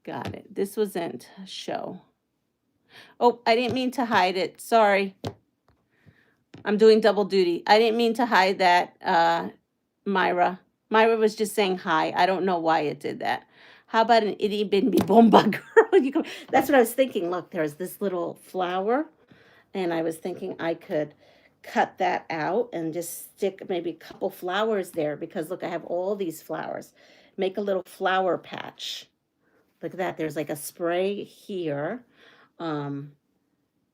Got it. This wasn't a show. Oh, I didn't mean to hide it. Sorry. I'm doing double duty. I didn't mean to hide that, Myra. Myra was just saying hi. I don't know why it did that. How about an itty bitty bomba girl? That's what I was thinking. Look, there's this little flower, and I was thinking I could cut that out and just stick maybe a couple flowers there, because look, I have all these flowers. Make a little flower patch. Look at that. There's like a spray here.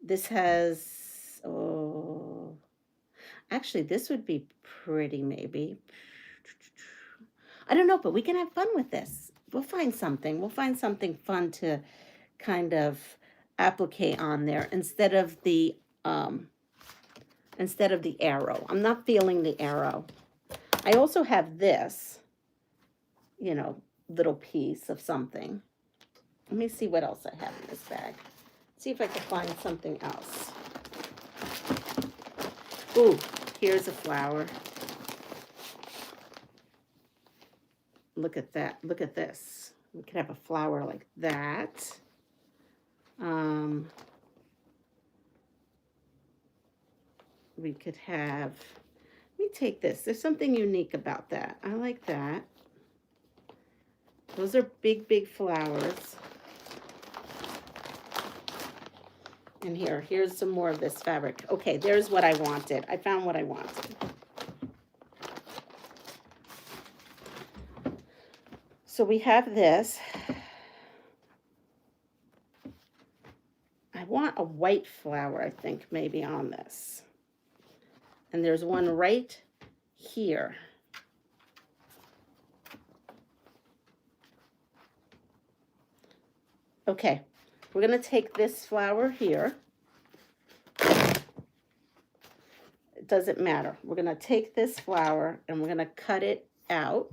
This has, oh, actually, this would be pretty maybe. I don't know, but we can have fun with this. We'll find something. We'll find something fun to kind of applique on there instead of the arrow. I'm not feeling the arrow. I also have this, you know, little piece of something. Let me see what else I have in this bag. See if I can find something else. Ooh, here's a flower. Look at that. Look at this. We could have a flower like that. We could have, let me take this. There's something unique about that. I like that. Those are big, big flowers. And here's some more of this fabric. Okay, there's what I wanted. I found what I wanted. So we have this. I want a white flower, I think, maybe on this. And there's one right here. Okay, we're going to take this flower here. It doesn't matter. We're going to take this flower and we're going to cut it out.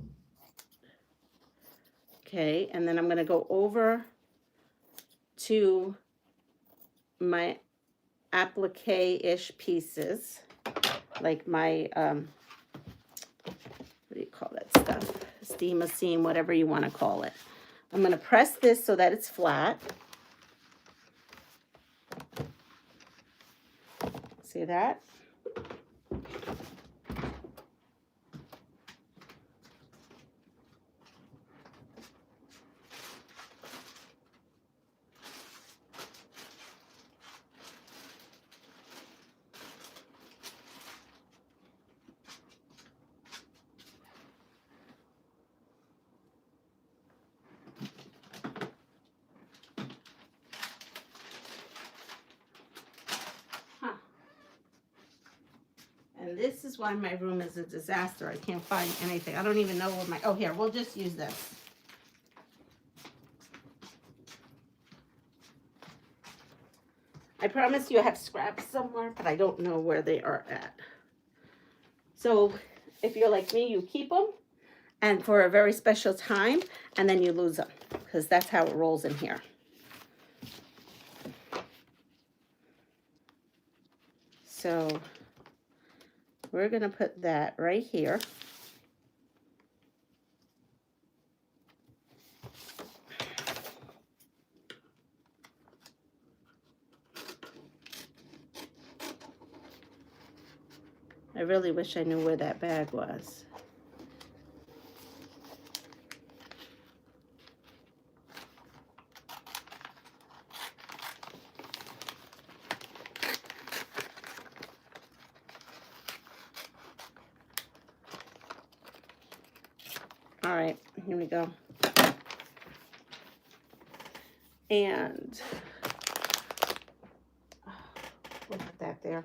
Okay, and then I'm going to go over to my applique-ish pieces, like my, what do you call that stuff? Steam a seam, whatever you want to call it. I'm going to press this so that it's flat. See that? And this is why my room is a disaster. I can't find anything. I don't even know where my, oh, here, we'll just use this. I promise you I have scraps somewhere, but I don't know where they are at. So if you're like me, you keep them and for a very special time, and then you lose them, because that's how it rolls in here. So we're going to put that right here. I really wish I knew where that bag was. All right, here we go. And look at that there.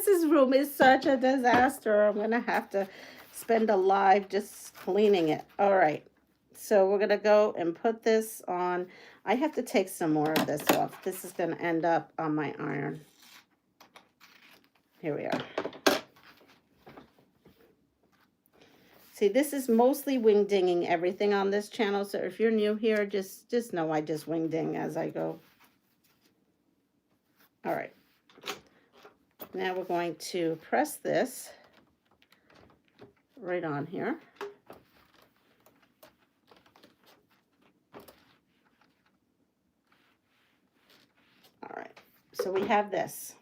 This room is such a disaster. I'm gonna have to spend a live just cleaning it. All right, so we're gonna go and put this on. I have to take some more of this off. This is going to end up on my iron. Here we are. See, this is mostly wing dinging everything on this channel. So if you're new here, just know I just wing ding as I go. All right. Now we're going to press this right on here. All right. So we have this.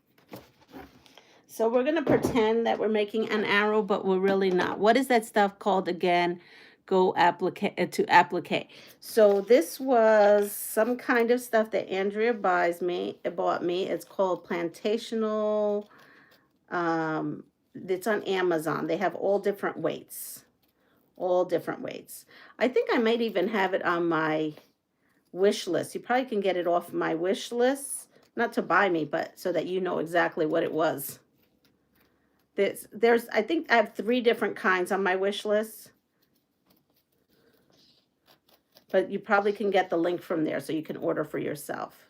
So we're going to pretend that we're making an arrow, but we're really not. What is that stuff called again? To applique. So this was some kind of stuff that Andrea bought me. It's called Plantational. It's on Amazon. They have all different weights. All different weights. I think I might even have it on my wish list. You probably can get it off my wish list. Not to buy me, but so that you know exactly what it was. I think I have 3 different kinds on my wish list. But you probably can get the link from there so you can order for yourself.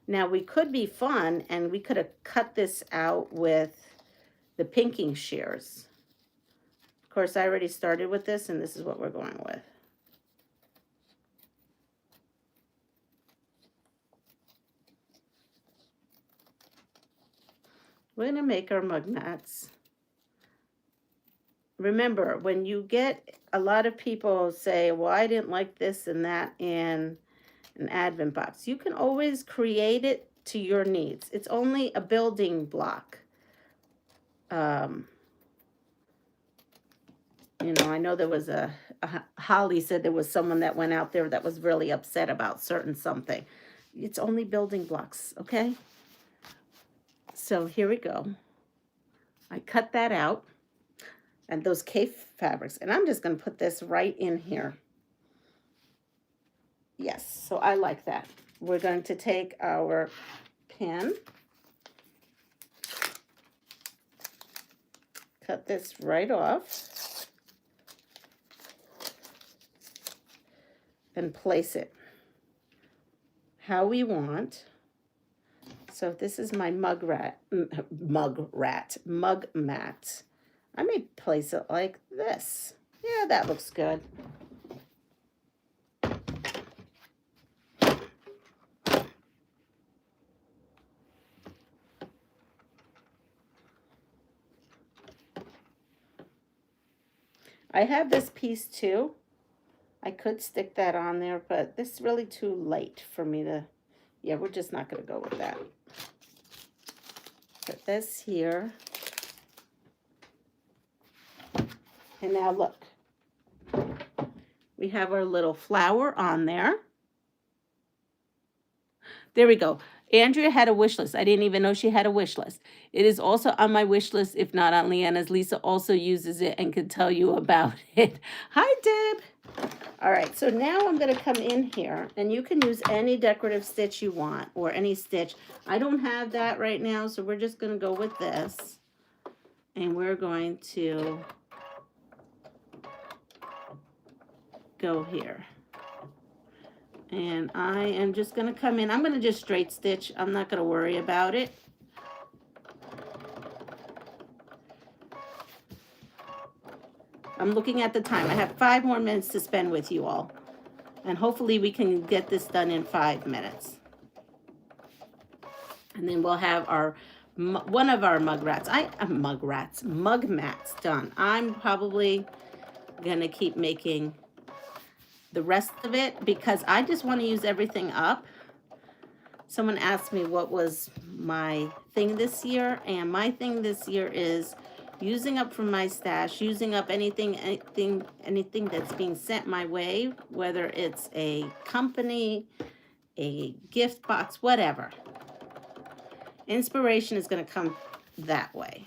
Now we could be fun and we could have cut this out with the pinking shears. Of course, I already started with this and this is what we're going with. We're going to make our mug mats. Remember, when you get a lot of people say, well, I didn't like this and that in an advent box. You can always create it to your needs. It's only a building block. You know, I know there was Holly said there was someone that went out there that was really upset about certain something. It's only building blocks, okay? So here we go. I cut that out. And those cape fabrics. And I'm just going to put this right in here. Yes, so I like that. We're going to take our pin. Cut this right off. And place it how we want. So this is my mug mat. I may place it like this. Yeah, that looks good. I have this piece too. I could stick that on there, but this is really too light for me to, yeah, we're just not going to go with that. Put this here. And now look, we have our little flower on there. There we go. Andrea had a wish list. I didn't even know she had a wish list. It is also on my wish list, if not on Leanna's. Lisa also uses it and can tell you about it. Hi, Deb. All right, so now I'm going to come in here, and you can use any decorative stitch you want, or any stitch. I don't have that right now, so we're just going to go with this. And we're going to go here. And I am just going to come in. I'm going to just straight stitch. I'm not going to worry about it. I'm looking at the time. I have 5 more minutes to spend with you all. And hopefully we can get this done in 5 minutes. And then we'll have our one of our mug mats done. I'm probably going to keep making the rest of it because I just want to use everything up. Someone asked me what was my thing this year, and my thing this year is using up from my stash, using up anything that's being sent my way, whether it's a company, a gift box, whatever. Inspiration is going to come that way.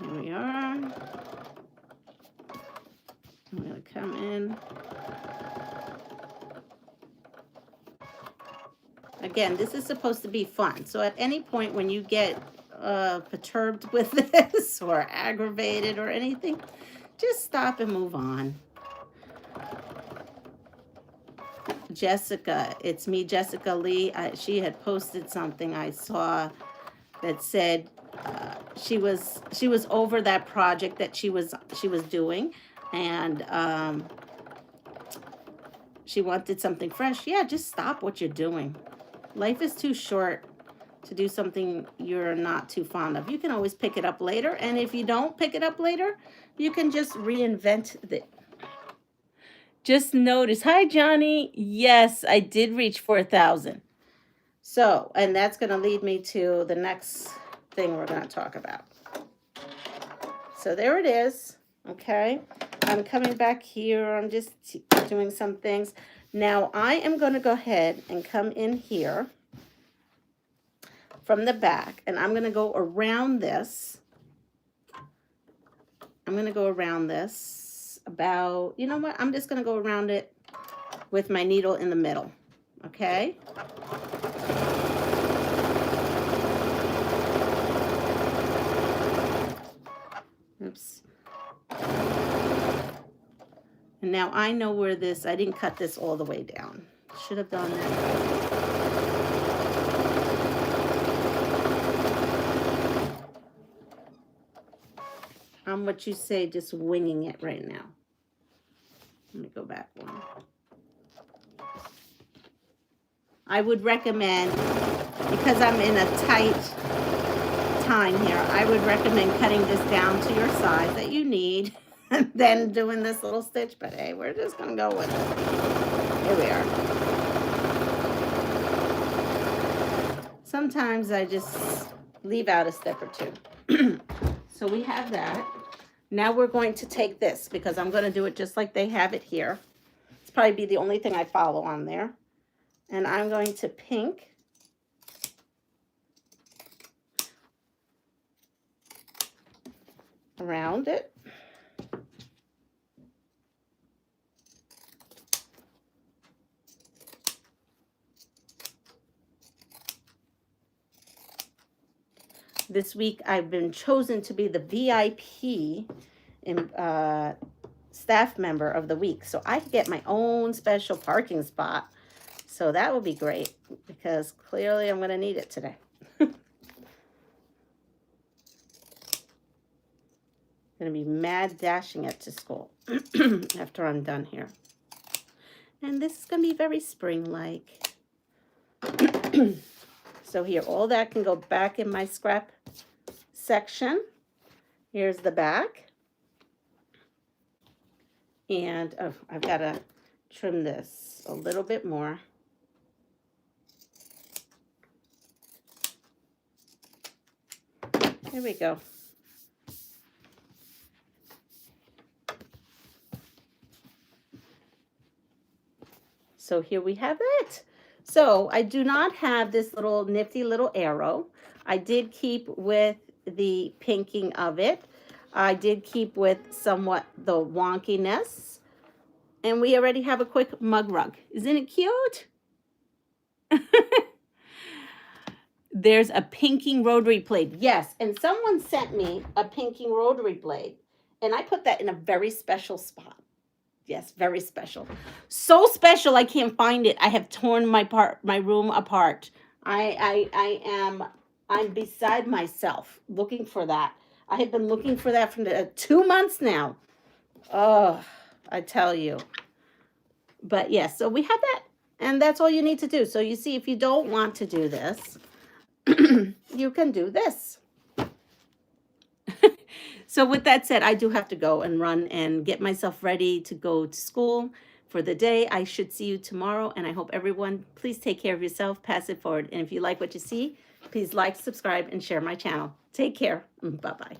Here we are. I'm going to come in. Again, this is supposed to be fun. So at any point when you get, perturbed with this or aggravated or anything, just stop and move on. Jessica, it's me, Jessica Lee. She had posted something I saw that said she was over that project that she was doing, and she wanted something fresh. Yeah, just stop what you're doing. Life is too short to do something you're not too fond of. You can always pick it up later, and if you don't pick it up later, you can just reinvent it. Just notice. Hi, Johnny. Yes, I did reach 4,000. So, and that's going to lead me to the next thing we're going to talk about. So there it is. Okay. I'm coming back here. I'm just doing some things. Now, I am going to go ahead and come in here from the back, and I'm going to go around this. I'm going to go around this about, you know what? I'm just going to go around it with my needle in the middle. Okay. Oops. And now I know where this, I didn't cut this all the way down. Should have done that. I'm what you say, just winging it right now. Let me go back one. I would recommend, because I'm in a tight time here, I would recommend cutting this down to your size that you need and then doing this little stitch, but hey, we're just gonna go with it. Here we are. Sometimes I just leave out a step or two. So we have that. Now we're going to take this, because I'm going to do it just like they have it here. It's probably be the only thing I follow on there. And I'm going to pink around it. This week I've been chosen to be the VIP in, staff member of the week. So I could get my own special parking spot. So that will be great, because clearly I'm going to need it today. Going to be mad dashing it to school after I'm done here. And this is going to be very spring-like. So here, all that can go back in my scrap section. Here's the back. And oh, I've got to trim this a little bit more. Here we go. So here we have it. So I do not have this little nifty little arrow. I did keep with the pinking of it. I did keep with somewhat the wonkiness. And we already have a quick mug rug. Isn't it cute? There's a pinking rotary blade. Yes, and someone sent me a pinking rotary blade. And I put that in a very special spot. Yes, very special. So special I can't find it. I have torn my room apart. I'm beside myself looking for that. I have been looking for that for 2 months now. Oh, I tell you. But yes, so we have that, and that's all you need to do. So you see, if you don't want to do this, you can do this. So with that said, I do have to go and run and get myself ready to go to school for the day. I should see you tomorrow, and I hope everyone, please take care of yourself, pass it forward. And if you like what you see, please like, subscribe, and share my channel. Take care. Bye-bye.